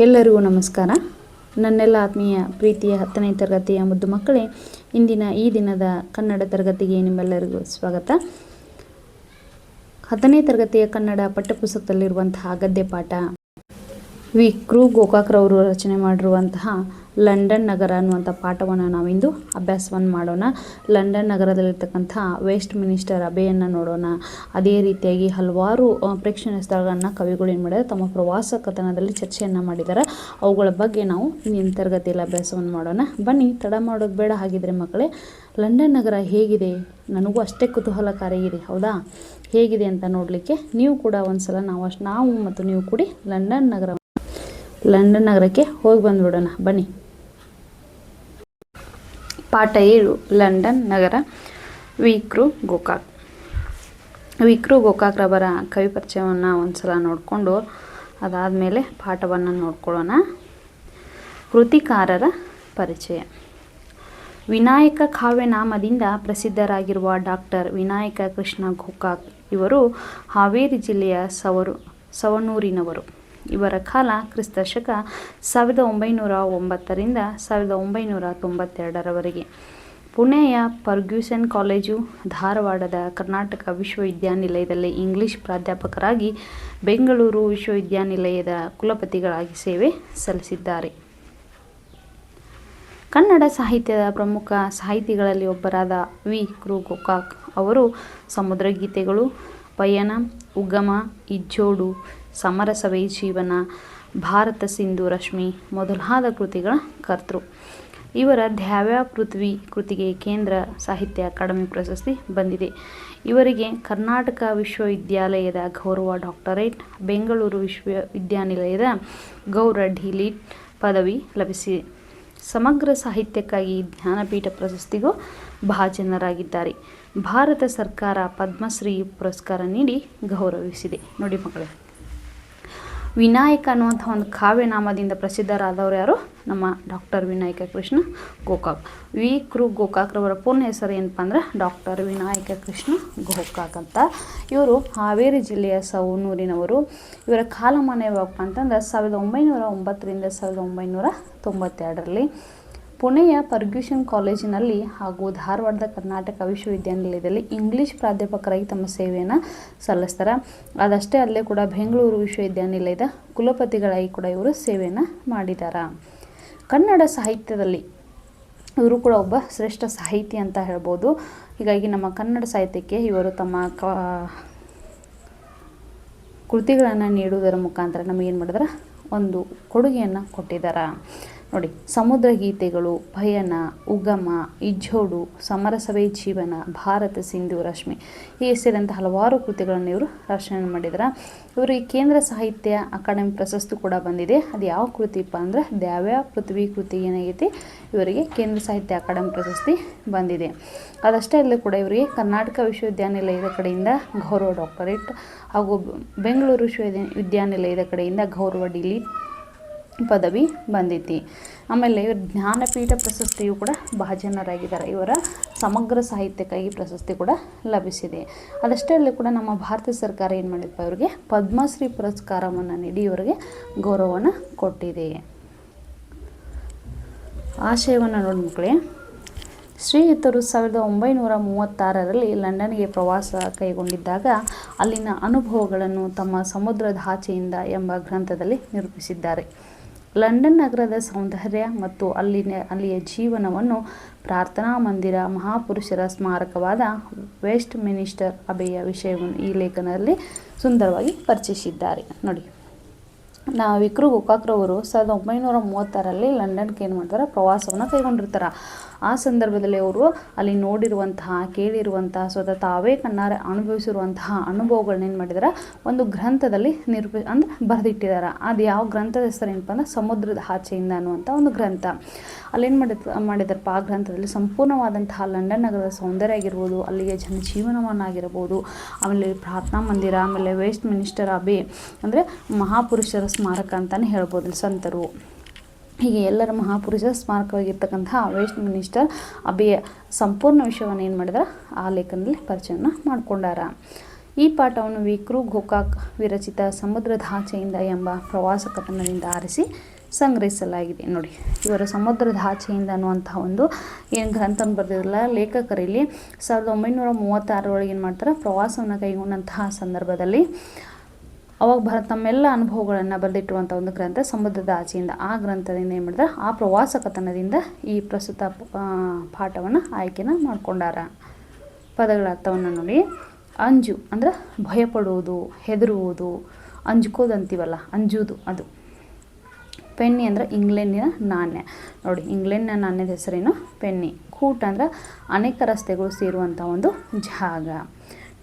ಎಲ್ಲರಿಗೂ ನಮಸ್ಕಾರ. ನನ್ನೆಲ್ಲ ಆತ್ಮೀಯ ಪ್ರೀತಿಯ 10ನೇ ತರಗತಿಯ ಮುದ್ದು ಮಕ್ಕಳೇ, ಇಂದಿನ ಈ ದಿನದ ಕನ್ನಡ ತರಗತಿಗೆ ನಿಮ್ಮೆಲ್ಲರಿಗೂ ಸ್ವಾಗತ. 10ನೇ ತರಗತಿಯ ಕನ್ನಡ ಪಠ್ಯಪುಸ್ತಕದಲ್ಲಿರುವಂತಹ ಗದ್ಯ ಪಾಠ ವಿ ಕೃ ಗೋಕಾಕ್ರವರು ರಚನೆ ಮಾಡಿರುವಂತಹ ಲಂಡನ್ ನಗರ ಅನ್ನುವಂಥ ಪಾಠವನ್ನು ನಾವಿಂದು ಅಭ್ಯಾಸವನ್ನು ಮಾಡೋಣ. ಲಂಡನ್ ನಗರದಲ್ಲಿರ್ತಕ್ಕಂಥ ವೆಸ್ಟ್ ಮಿನಿಸ್ಟರ್ ಅಬೆಯನ್ನು ನೋಡೋಣ. ಅದೇ ರೀತಿಯಾಗಿ ಹಲವಾರು ಪ್ರೇಕ್ಷಣೀಯ ಸ್ಥಳಗಳನ್ನು ಕವಿಗಳು ಏನು ಮಾಡಿದ್ದಾರೆ, ತಮ್ಮ ಪ್ರವಾಸ ಕಥನದಲ್ಲಿ ಚರ್ಚೆಯನ್ನು ಮಾಡಿದ್ದಾರೆ. ಅವುಗಳ ಬಗ್ಗೆ ನಾವು ಇಂದಿನ ತರಗತಿಯಲ್ಲಿ ಅಭ್ಯಾಸವನ್ನು ಮಾಡೋಣ. ಬನ್ನಿ, ತಡ ಮಾಡೋದು ಬೇಡ. ಹಾಗಿದ್ರೆ ಮಕ್ಕಳೇ, ಲಂಡನ್ ನಗರ ಹೇಗಿದೆ? ನನಗೂ ಅಷ್ಟೇ ಕುತೂಹಲಕಾರಿಯಾಗಿದೆ, ಹೌದಾ? ಹೇಗಿದೆ ಅಂತ ನೋಡಲಿಕ್ಕೆ ನೀವು ಕೂಡ ಒಂದ್ಸಲ ನಾವು ಮತ್ತು ನೀವು ಕೂಡಿ ಲಂಡನ್ ನಗರಕ್ಕೆ ಹೋಗಿ ಬಂದುಬಿಡೋಣ. ಬನ್ನಿ. ಪಾಠ 7, ಲಂಡನ್ ನಗರ. ವಿ ಕೃ ಗೋಕಾಕ್ರವರ ಕವಿ ಪರಿಚಯವನ್ನು ಒಂದ್ಸಲ ನೋಡಿಕೊಂಡು ಅದಾದಮೇಲೆ ಪಾಠವನ್ನು ನೋಡ್ಕೊಳ್ಳೋಣ. ಕೃತಿಕಾರರ ಪರಿಚಯ. ವಿನಾಯಕ ಕಾವ್ಯನಾಮದಿಂದ ಪ್ರಸಿದ್ಧರಾಗಿರುವ ಡಾಕ್ಟರ್ ವಿನಾಯಕ ಕೃಷ್ಣ ಗೋಕಾಕ್ ಇವರು ಹಾವೇರಿ ಜಿಲ್ಲೆಯ ಸವಣೂರಿನವರು. ಇವರ ಕಾಲ ಕ್ರಿಸ್ತಶಕ 1909ರಿಂದ 1992ರವರೆಗೆ. ಪುಣೆಯ ಫರ್ಗ್ಯೂಸನ್ ಕಾಲೇಜು, ಧಾರವಾಡದ ಕರ್ನಾಟಕ ವಿಶ್ವವಿದ್ಯಾನಿಲಯದಲ್ಲಿ ಇಂಗ್ಲಿಷ್ ಪ್ರಾಧ್ಯಾಪಕರಾಗಿ, ಬೆಂಗಳೂರು ವಿಶ್ವವಿದ್ಯಾನಿಲಯದ ಕುಲಪತಿಗಳಾಗಿ ಸೇವೆ ಸಲ್ಲಿಸಿದ್ದಾರೆ. ಕನ್ನಡ ಸಾಹಿತ್ಯದ ಪ್ರಮುಖ ಸಾಹಿತಿಗಳಲ್ಲಿ ಒಬ್ಬರಾದ ವಿ ಕೃ ಗೋಕಾಕ್ ಅವರು ಸಮುದ್ರಗೀತೆಗಳು, ಪಯಣ, ಉಗಮ, ಇಜ್ಜೋಡು, ಸಮರಸವೇ ಜೀವನ, ಭಾರತ ಸಿಂಧು ರಶ್ಮಿ ಮೊದಲಾದ ಕೃತಿಗಳ ಕರ್ತೃ. ಇವರ ದ್ಯಾವ್ಯ ಪೃಥ್ವಿ ಕೃತಿಗೆ ಕೇಂದ್ರ ಸಾಹಿತ್ಯ ಅಕಾಡೆಮಿ ಪ್ರಶಸ್ತಿ ಬಂದಿದೆ. ಇವರಿಗೆ ಕರ್ನಾಟಕ ವಿಶ್ವವಿದ್ಯಾಲಯದ ಗೌರವ ಡಾಕ್ಟರೇಟ್, ಬೆಂಗಳೂರು ವಿಶ್ವವಿದ್ಯಾನಿಲಯದ ಗೌರವ ಡಿ.ಲಿಟ್ ಪದವಿ ಲಭಿಸಿದೆ. ಸಮಗ್ರ ಸಾಹಿತ್ಯಕ್ಕಾಗಿ ಜ್ಞಾನಪೀಠ ಪ್ರಶಸ್ತಿಗೂ ಭಾಜನರಾಗಿದ್ದಾರೆ. ಭಾರತ ಸರ್ಕಾರ ಪದ್ಮಶ್ರೀ ಪುರಸ್ಕಾರ ನೀಡಿ ಗೌರವಿಸಿದೆ. ನೋಡಿ ಮಕ್ಕಳೇ, ವಿನಾಯಕ ಅನ್ನುವಂಥ ಒಂದು ಕಾವ್ಯನಾಮದಿಂದ ಪ್ರಸಿದ್ಧರಾದವರು ಯಾರು? ನಮ್ಮ ಡಾಕ್ಟರ್ ವಿನಾಯಕ ಕೃಷ್ಣ ಗೋಕಾಕ್. ವಿ ಕೃ ಗೋಕಾಕ್ರವರ ಪೂರ್ಣ ಹೆಸರು ಏನಪ್ಪ ಅಂದ್ರೆ ಡಾಕ್ಟರ್ ವಿನಾಯಕ ಕೃಷ್ಣ ಗೋಕಾಕ್ ಅಂತ. ಇವರು ಹಾವೇರಿ ಜಿಲ್ಲೆಯ ಸವಣೂರಿನವರು. ಇವರ ಕಾಲಮಾನ ಯಾವಪ್ಪ ಅಂತಂದ್ರೆ 1909ರಿಂದ 1992ರಲ್ಲಿ. ಪುಣೆಯ ಫರ್ಗ್ಯೂಸನ್ ಕಾಲೇಜಿನಲ್ಲಿ ಹಾಗೂ ಧಾರವಾಡದ ಕರ್ನಾಟಕ ವಿಶ್ವವಿದ್ಯಾನಿಲಯದಲ್ಲಿ ಇಂಗ್ಲಿಷ್ ಪ್ರಾಧ್ಯಾಪಕರಾಗಿ ತಮ್ಮ ಸೇವೆಯನ್ನು ಸಲ್ಲಿಸ್ತಾರೆ. ಅದಷ್ಟೇ ಅಲ್ಲೇ ಕೂಡ ಬೆಂಗಳೂರು ವಿಶ್ವವಿದ್ಯಾನಿಲಯದ ಕುಲಪತಿಗಳಾಗಿ ಕೂಡ ಇವರು ಸೇವೆಯನ್ನು ಮಾಡಿದ್ದಾರೆ. ಕನ್ನಡ ಸಾಹಿತ್ಯದಲ್ಲಿ ಇವರು ಕೂಡ ಒಬ್ಬ ಶ್ರೇಷ್ಠ ಸಾಹಿತಿ ಅಂತ ಹೇಳ್ಬೋದು. ಹೀಗಾಗಿ ನಮ್ಮ ಕನ್ನಡ ಸಾಹಿತ್ಯಕ್ಕೆ ಇವರು ತಮ್ಮ ಕೃತಿಗಳನ್ನು ನೀಡುವುದರ ಮುಖಾಂತರ ನಮಗೇನು ಮಾಡಿದಾರೆ, ಒಂದು ಕೊಡುಗೆಯನ್ನು ಕೊಟ್ಟಿದ್ದಾರೆ. ನೋಡಿ, ಸಮುದ್ರ ಗೀತೆಗಳು, ಪಯಣ, ಉಗಮ, ಇಜ್ಜೋಡು, ಸಮರಸವೇ ಜೀವನ, ಭಾರತ ಸಿಂಧು ರಶ್ಮಿ ಈ ಸೇರಿದಂಥ ಹಲವಾರು ಕೃತಿಗಳನ್ನು ಇವರು ರಚನೆ ಮಾಡಿದ್ದಾರೆ. ಇವರಿಗೆ ಕೇಂದ್ರ ಸಾಹಿತ್ಯ ಅಕಾಡೆಮಿ ಪ್ರಶಸ್ತಿ ಕೂಡ ಬಂದಿದೆ. ಅದು ಯಾವ ಕೃತಿಪ್ಪ ಅಂದರೆ ದ್ಯಾವ್ಯ ಪೃಥ್ವಿ ಕೃತಿ ಏನಾಗೈತಿ, ಇವರಿಗೆ ಕೇಂದ್ರ ಸಾಹಿತ್ಯ ಅಕಾಡೆಮಿ ಪ್ರಶಸ್ತಿ ಬಂದಿದೆ. ಅದಷ್ಟೇ ಅಲ್ಲದೆ ಕೂಡ ಇವರಿಗೆ ಕರ್ನಾಟಕ ವಿಶ್ವವಿದ್ಯಾನಿಲಯದ ಕಡೆಯಿಂದ ಗೌರವ ಡಾಕ್ಟರೇಟ್ ಹಾಗೂ ಬೆಂಗಳೂರು ವಿಶ್ವವಿದ್ಯಾನಿಲಯದ ಕಡೆಯಿಂದ ಗೌರವ ಡಿ.ಲಿಟ್ ಪದವಿ ಬಂದೈತಿ. ಆಮೇಲೆ ಇವರು ಜ್ಞಾನಪೀಠ ಪ್ರಶಸ್ತಿಯು ಕೂಡ ಭಾಜನರಾಗಿದ್ದಾರೆ. ಇವರ ಸಮಗ್ರ ಸಾಹಿತ್ಯಕ್ಕಾಗಿ ಪ್ರಶಸ್ತಿ ಕೂಡ ಲಭಿಸಿದೆ. ಅದಷ್ಟೇ ಅಲ್ಲೇ ಕೂಡ ನಮ್ಮ ಭಾರತ ಸರ್ಕಾರ ಏನು ಮಾಡಿದಪ್ಪ, ಇವರಿಗೆ ಪದ್ಮಶ್ರೀ ಪುರಸ್ಕಾರವನ್ನು ನೀಡಿ ಇವರಿಗೆ ಗೌರವವನ್ನು ಕೊಟ್ಟಿದೆ. ಆಶಯವನ್ನು ನೋಡಿ ಮಕ್ಕಳೇ, ಶ್ರೀಯುತರು 1936ರಲ್ಲಿ ಲಂಡನ್ಗೆ ಪ್ರವಾಸ ಕೈಗೊಂಡಿದ್ದಾಗ ಅಲ್ಲಿನ ಅನುಭವಗಳನ್ನು ತಮ್ಮ ಸಮುದ್ರದಾಚೆಯಿಂದ ಎಂಬ ಗ್ರಂಥದಲ್ಲಿ ನಿರೂಪಿಸಿದ್ದಾರೆ. ಲಂಡನ್ ನಗರದ ಸೌಂದರ್ಯ ಮತ್ತು ಅಲ್ಲಿಯ ಜೀವನವನ್ನು ಪ್ರಾರ್ಥನಾ ಮಂದಿರ, ಮಹಾಪುರುಷರ ಸ್ಮಾರಕವಾದ ವೆಸ್ಟ್ ಮಿನಿಸ್ಟರ್ ಅಬೆಯ ವಿಷಯವನ್ನು ಈ ಲೇಖನದಲ್ಲಿ ಸುಂದರವಾಗಿ ಪರಿಚಯಿಸಿದ್ದಾರೆ. ನೋಡಿ, ವಿ ಕೃ ಗೋಕಾಕ್ರವರು 1936ರಲ್ಲಿ ಲಂಡನ್ಗೆ ಏನು ಮಾಡ್ತಾರೆ, ಪ್ರವಾಸವನ್ನು ಕೈಗೊಂಡಿರ್ತಾರೆ. ಆ ಸಂದರ್ಭದಲ್ಲಿ ಅವರು ಅಲ್ಲಿ ನೋಡಿರುವಂತಹ, ಕೇಳಿರುವಂತಹ, ಸ್ವತಃ ತಾವೇ ಕಣ್ಣಾರೆ ಅನುಭವಿಸಿರುವಂತಹ ಅನುಭವಗಳನ್ನ ಏನು ಮಾಡಿದ್ದಾರೆ, ಒಂದು ಗ್ರಂಥದಲ್ಲಿ ಬರೆದಿಟ್ಟಿದ್ದಾರೆ. ಅದು ಯಾವ ಗ್ರಂಥದ ಹೆಸರು ಏನಪ್ಪ ಅಂದ್ರೆ ಸಮುದ್ರದ ಆಚೆಯಿಂದ ಅನ್ನುವಂಥ ಒಂದು ಗ್ರಂಥ. ಅಲ್ಲೇನು ಮಾಡಿದಾರಪ್ಪ, ಆ ಗ್ರಂಥದಲ್ಲಿ ಸಂಪೂರ್ಣವಾದಂತಹ ಲಂಡನ್ ನಗರದ ಸೌಂದರ್ಯ ಆಗಿರ್ಬೋದು, ಅಲ್ಲಿಯ ಜನಜೀವನವನ್ನಾಗಿರ್ಬೋದು, ಆಮೇಲೆ ಪ್ರಾರ್ಥನಾ ಮಂದಿರ, ಆಮೇಲೆ ವೆಸ್ಟ್ ಮಿನಿಸ್ಟರ್ ಅಬೆ ಅಂದರೆ ಮಹಾಪುರುಷರ ಸ್ಮಾರಕ ಅಂತಲೇ ಹೇಳ್ಬೋದು, ಸಂತರು, ಹೀಗೆ ಎಲ್ಲರ ಮಹಾಪುರುಷರ ಸ್ಮಾರಕವಾಗಿರ್ತಕ್ಕಂತಹ ವೆಸ್ಟ್ ಮಿನಿಸ್ಟರ್ ಅಬೆಯ ಸಂಪೂರ್ಣ ವಿಷಯವನ್ನು ಏನು ಮಾಡಿದಾರೆ, ಆ ಲೇಖನದಲ್ಲಿ ಪರಿಚಯವನ್ನು ಮಾಡಿಕೊಂಡಾರ. ಈ ಪಾಠವನ್ನು ವಿಕ್ರು ಗೋಕಾಕ್ ವಿರಚಿತ ಸಮುದ್ರದಾಚೆಯಿಂದ ಎಂಬ ಪ್ರವಾಸ ಕಥನದಿಂದ ಆರಿಸಿ ಸಂಗ್ರಹಿಸಲಾಗಿದೆ. ನೋಡಿ, ಇವರು ಸಮುದ್ರದಾಚೆಯಿಂದ ಅನ್ನುವಂತಹ ಒಂದು ಏನು ಗ್ರಂಥವನ್ನು ಬರೆದಿರಲ್ಲ ಲೇಖಕರಲ್ಲಿ 1936 ಏನು ಮಾಡ್ತಾರೆ, ಪ್ರವಾಸವನ್ನು ಕೈಗೊಂಡಂತಹ ಸಂದರ್ಭದಲ್ಲಿ ಅವಾಗ ತಮ್ಮೆಲ್ಲ ಅನುಭವಗಳನ್ನು ಬರೆದಿಟ್ಟುವಂಥ ಒಂದು ಗ್ರಂಥ ಸಮುದ್ರದ ಆಚೆಯಿಂದ. ಆ ಗ್ರಂಥದಿಂದ ಏನು ಮಾಡಿದ್ರೆ, ಆ ಪ್ರವಾಸ ಕಥನದಿಂದ ಈ ಪ್ರಸ್ತುತ ಪಾಠವನ್ನು ಆಯ್ಕೆನ ಮಾಡ್ಕೊಂಡಾರ. ಪದಗಳ ಅರ್ಥವನ್ನು ನೋಡಿ. ಅಂಜು ಅಂದ್ರೆ ಭಯಪಡುವುದು, ಹೆದರುವುದು, ಅಂಜ್ಕೋದು ಅಂತೀವಲ್ಲ, ಅಂಜುವುದು ಅದು. ಪೆನ್ನಿ ಅಂದರೆ ಇಂಗ್ಲೆಂಡಿನ ನಾಣ್ಯ. ನೋಡಿ, ಇಂಗ್ಲೆಂಡಿನ ನಾಣ್ಯದ ಹೆಸರೇನು ಪೆನ್ನಿ. ಕೂಟ ಅಂದರೆ ಅನೇಕ ರಸ್ತೆಗಳು ಸೇರುವಂಥ ಒಂದು ಜಾಗ.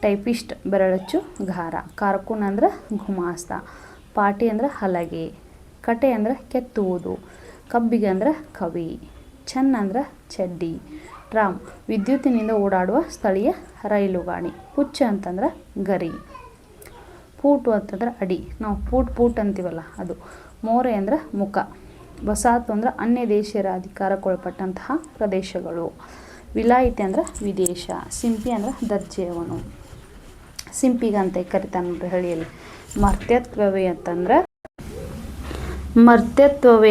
ಟೈಪಿಸ್ಟ್ ಬೆರಳಚ್ಚು ಗಾರ. ಕಾರ್ಕೂನ್ ಅಂದರೆ ಗುಮಾಸ್ತ. ಪಾಟಿ ಅಂದರೆ ಹಲಗೆ. ಕಟೆ ಅಂದರೆ ಕೆತ್ತುವುದು. ಕಬ್ಬಿಗೆ ಅಂದರೆ ಕವಿ. ಚೆನ್ನ ಅಂದರೆ ಚಡ್ಡಿ. ಟ್ರಾಮ್ ವಿದ್ಯುತ್ತಿನಿಂದ ಓಡಾಡುವ ಸ್ಥಳೀಯ ರೈಲು ಗಾಡಿ. ಪುಚ್ಚ ಅಂತಂದ್ರೆ ಗರಿ. ಪೂಟು ಅಂತಂದ್ರೆ ಅಡಿ, ನಾವು ಪೂಟ್ ಅಂತೀವಲ್ಲ ಅದು. ಮೋರೆ ಅಂದರೆ ಮುಖ. ವಸಾತು ಅಂದರೆ ಅನ್ಯ ದೇಶೀಯರ ಅಧಿಕಾರಕ್ಕೊಳಪಟ್ಟಂತಹ ಪ್ರದೇಶಗಳು. ವಿಲಾಯಿತಿ ಅಂದರೆ ವಿದೇಶ. ಸಿಂಪಿ ಅಂದರೆ ದರ್ಜೆಯವನು. ಸಿಂಪಿಗಂತ ಕರಿತಾನೆ ನೋಡ್ರಿ ಹಳ್ಳಿಯಲ್ಲಿ. ಮರ್ತ್ಯತ್ವವೇ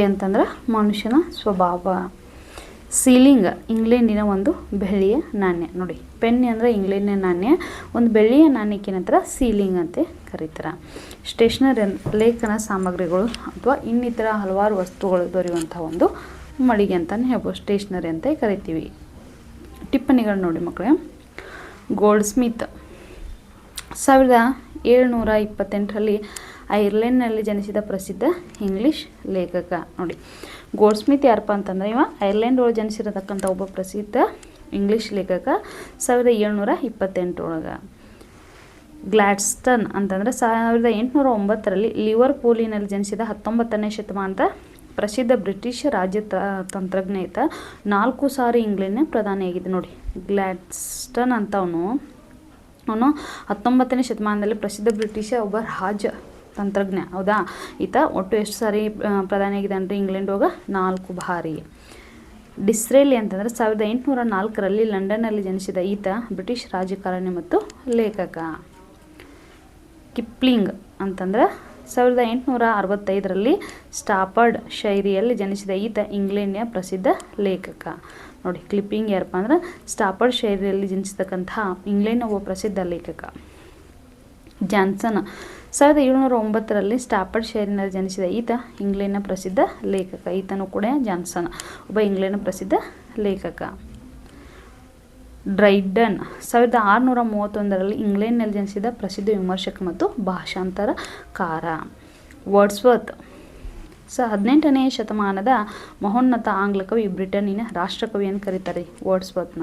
ಅಂತಂದ್ರೆ ಮನುಷ್ಯನ ಸ್ವಭಾವ. ಸೀಲಿಂಗ್ ಇಂಗ್ಲೆಂಡಿನ ಒಂದು ಬೆಳ್ಳಿಯ ನಾಣ್ಯ. ನೋಡಿ, ಪೆನ್ನಿ ಅಂದರೆ ಇಂಗ್ಲೆಂಡಿನ ನಾಣ್ಯ, ಒಂದು ಬೆಳ್ಳಿಯ ನಾಣ್ಯಕ್ಕೆ ನಂತರ ಸೀಲಿಂಗ್ ಅಂತ ಕರೀತಾರೆ. ಸ್ಟೇಷನರಿ ಲೇಖನ ಸಾಮಗ್ರಿಗಳು ಅಥವಾ ಇನ್ನಿತರ ಹಲವಾರು ವಸ್ತುಗಳು ದೊರೆಯುವಂಥ ಒಂದು ಮಳಿಗೆ ಅಂತಲೇ ಹೇಳ್ಬೋದು, ಸ್ಟೇಷನರಿ ಅಂತ ಕರಿತೀವಿ. ಟಿಪ್ಪಣಿಗಳು ನೋಡಿ ಮಕ್ಕಳೇ. ಗೋಲ್ಡ್ ಸ್ಮಿತ್ 1728 ಐರ್ಲೆಂಡ್ನಲ್ಲಿ ಜನಿಸಿದ ಪ್ರಸಿದ್ಧ ಇಂಗ್ಲಿಷ್ ಲೇಖಕ. ನೋಡಿ, ಗೋಲ್ಡ್ ಸ್ಮಿತ್ ಯಾರಪ್ಪ ಅಂತಂದರೆ ಇವ ಐರ್ಲೆಂಡ್ ಒಳಗೆ ಜನಿಸಿರತಕ್ಕಂಥ ಒಬ್ಬ ಪ್ರಸಿದ್ಧ ಇಂಗ್ಲಿಷ್ ಲೇಖಕ. 1728 ಗ್ಲಾಡ್ಸ್ಟನ್ ಅಂತಂದರೆ 1809 ಲಿವರ್ಪೂಲಿನಲ್ಲಿ ಜನಿಸಿದ 19ನೇ ಶತಮಾನದ ಪ್ರಸಿದ್ಧ ಬ್ರಿಟಿಷ್ ರಾಜ್ಯ ತಂತ್ರಜ್ಞ. 4 ಸಾರಿ ಇಂಗ್ಲೆಂಡ್ನ ಪ್ರಧಾನಿಯಾಗಿದೆ. ನೋಡಿ, ಗ್ಲಾಡ್ಸ್ಟನ್ ಅಂತ ಅವನು 19ನೇ ಶತಮಾನದಲ್ಲಿ ಪ್ರಸಿದ್ಧ ಬ್ರಿಟಿಷ್ ಒಬ್ಬ ರಾಜ್ಯ ತಂತ್ರಜ್ಞ. ಹೌದಾ, ಈತ ಒಟ್ಟು ಎಷ್ಟು ಸಾರಿ ಪ್ರಧಾನಿಯಾಗಿದೆ ಅಂದರೆ ಇಂಗ್ಲೆಂಡ್ ಹೋಗ 4 ಬಾರಿ. ಡಿಸ್ರೇಲಿ ಅಂತಂದರೆ 1804 ಲಂಡನ್ನಲ್ಲಿ ಜನಿಸಿದ ಈತ ಬ್ರಿಟಿಷ್ ರಾಜಕಾರಣಿ ಮತ್ತು ಲೇಖಕ. ಕಿಪ್ಲಿಂಗ್ ಅಂತಂದರೆ 1865 ಸ್ಟಾಫರ್ಡ್ ಶೈರಿಯಲ್ಲಿ ಜನಿಸಿದ ಈತ ಇಂಗ್ಲೆಂಡಿನ ಪ್ರಸಿದ್ಧ ಲೇಖಕ. ನೋಡಿ, ಕ್ಲಿಪ್ಪಿಂಗ್ ಯಾರಪ್ಪ ಅಂದ್ರೆ ಸ್ಟಾಫರ್ಡ್ ಶೈರಿಯಲ್ಲಿ ಜನಿಸಿರ್ತಕ್ಕಂಥ ಇಂಗ್ಲೆಂಡ್ನ ಒಬ್ಬ ಪ್ರಸಿದ್ಧ ಲೇಖಕ. ಜಾನ್ಸನ್ 1709 ಸ್ಟಾಫರ್ಡ್ ಶೈರಿನಲ್ಲಿ ಜನಿಸಿದ ಈತ ಇಂಗ್ಲೆಂಡ್ನ ಪ್ರಸಿದ್ಧ ಲೇಖಕ. ಈತನು ಕೂಡ ಜಾನ್ಸನ್ ಒಬ್ಬ ಇಂಗ್ಲೆಂಡ್ನ ಪ್ರಸಿದ್ಧ ಲೇಖಕ. ಡ್ರೈಡನ್ 1631 ಇಂಗ್ಲೆಂಡ್ನಲ್ಲಿ ಜನಿಸಿದ ಪ್ರಸಿದ್ಧ ವಿಮರ್ಶಕ ಮತ್ತು ಭಾಷಾಂತರಕಾರ. ವರ್ಡ್ಸ್ವರ್ತ್ 18ನೇ ಶತಮಾನದ ಮಹೋನ್ನತ ಆಂಗ್ಲ ಕವಿ, ಬ್ರಿಟನ್ನಿನ ರಾಷ್ಟ್ರಕವಿಯನ್ನು ಕರೀತಾರೆ ವರ್ಡ್ಸ್ವರ್ತ್ನ.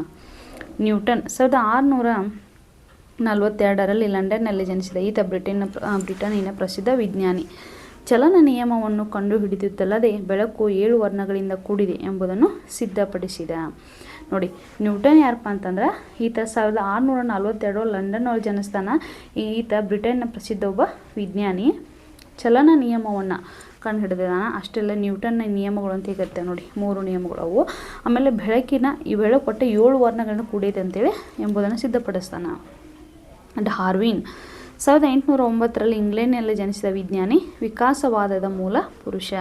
ನ್ಯೂಟನ್ 1642 ಲಂಡನ್ನಲ್ಲಿ ಜನಿಸಿದ ಈತ ಬ್ರಿಟನ್ನಿನ ಪ್ರಸಿದ್ಧ ವಿಜ್ಞಾನಿ. ಚಲನ ನಿಯಮವನ್ನು ಕಂಡುಹಿಡಿದಿದ್ದಲ್ಲದೆ ಬೆಳಕು 7 ವರ್ಣಗಳಿಂದ ಕೂಡಿದೆ ಎಂಬುದನ್ನು ಸಿದ್ಧಪಡಿಸಿದ. ನೋಡಿ, ನ್ಯೂಟನ್ ಯಾರಪ್ಪ ಅಂತಂದ್ರೆ ಈತ 1642 ಲಂಡನ್ ಒಳಗೆ ಜನಿಸ್ತಾನ. ಈತ ಬ್ರಿಟನ್ನ ಪ್ರಸಿದ್ಧ ಒಬ್ಬ ವಿಜ್ಞಾನಿ. ಚಲನ ನಿಯಮವನ್ನು ಕಂಡುಹಿಡಿದಾನ. ಅಷ್ಟೆಲ್ಲ ನ್ಯೂಟನ್ನ ನಿಯಮಗಳು ಅಂತ ಕರಿತೇವೆ. ನೋಡಿ, 3 ನಿಯಮಗಳು ಅವು. ಆಮೇಲೆ ಬೆಳಕು ಒಟ್ಟು 7 ವರ್ಣಗಳಿಂದ ಕೂಡಿದೆ ಅಂತೇಳಿ ಎಂಬುದನ್ನು ಸಿದ್ಧಪಡಿಸ್ತಾನ. ಡಾರ್ವಿನ್ 1809 ಇಂಗ್ಲೆಂಡ್ನಲ್ಲಿ ಜನಿಸಿದ ವಿಜ್ಞಾನಿ, ವಿಕಾಸವಾದದ ಮೂಲ ಪುರುಷ.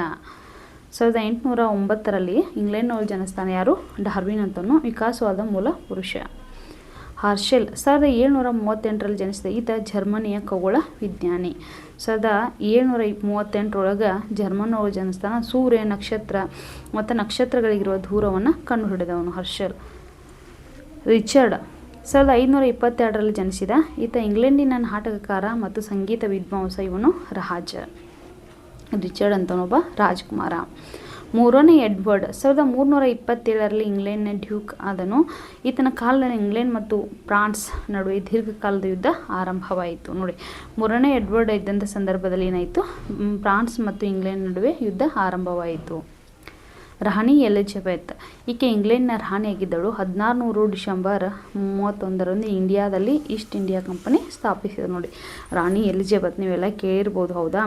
1809 ಇಂಗ್ಲೆಂಡ್ನೊಳಗೆ ಜನಿಸ್ತಾನೆ ಯಾರು, ಡಾರ್ವಿನ್ ಅಂತನು, ವಿಕಾಸವಾದ ಮೂಲ ಪುರುಷ. ಹರ್ಷೆಲ್ 1738 ಜನಿಸಿದ ಈತ ಜರ್ಮನಿಯ ಖಗೋಳ ವಿಜ್ಞಾನಿ. 1738 ಜರ್ಮನ್ ಒಳಗೆ ಜನಿಸ್ತಾನ. ಸೂರ್ಯ, ನಕ್ಷತ್ರ ಮತ್ತು ನಕ್ಷತ್ರಗಳಿಗಿರುವ ದೂರವನ್ನು ಕಂಡುಹಿಡಿದವನು ಹರ್ಷೆಲ್. ರಿಚರ್ಡ್ 1522 ಜನಿಸಿದ ಈತ ಇಂಗ್ಲೆಂಡಿನ ನಾಟಕಕಾರ ಮತ್ತು ಸಂಗೀತ ವಿದ್ವಾಂಸ. ಇವನು ರಾಜ. ರಿಚರ್ಡ್ ಅಂತನೊಬ್ಬ ರಾಜಕುಮಾರ. 3ನೇ ಎಡ್ವರ್ಡ್ 1327 ಇಂಗ್ಲೆಂಡ್ನ ಡ್ಯೂಕ್ ಆದನು. ಈತನ ಕಾಲದಲ್ಲಿ ಇಂಗ್ಲೆಂಡ್ ಮತ್ತು ಫ್ರಾನ್ಸ್ ನಡುವೆ ದೀರ್ಘಕಾಲದ ಯುದ್ಧ ಆರಂಭವಾಯಿತು. ನೋಡಿ, 3ನೇ ಎಡ್ವರ್ಡ್ ಇದ್ದಂಥ ಸಂದರ್ಭದಲ್ಲಿ ಏನಾಯಿತು, ಫ್ರಾನ್ಸ್ ಮತ್ತು ಇಂಗ್ಲೆಂಡ್ ನಡುವೆ ಯುದ್ಧ ಆರಂಭವಾಯಿತು. ರಾಣಿ ಎಲಿಜಬೆತ್ ಈಕೆ ಇಂಗ್ಲೆಂಡ್ನ ರಾಣಿಯಾಗಿದ್ದಳು. 1600 ಡಿಸೆಂಬರ್ 31 ಇಂಡಿಯಾದಲ್ಲಿ ಈಸ್ಟ್ ಇಂಡಿಯಾ ಕಂಪನಿ ಸ್ಥಾಪಿಸಿದ. ನೋಡಿ, ರಾಣಿ ಎಲಿಜಬೆತ್ ನೀವೆಲ್ಲ ಕೇಳಿರ್ಬೋದು, ಹೌದಾ.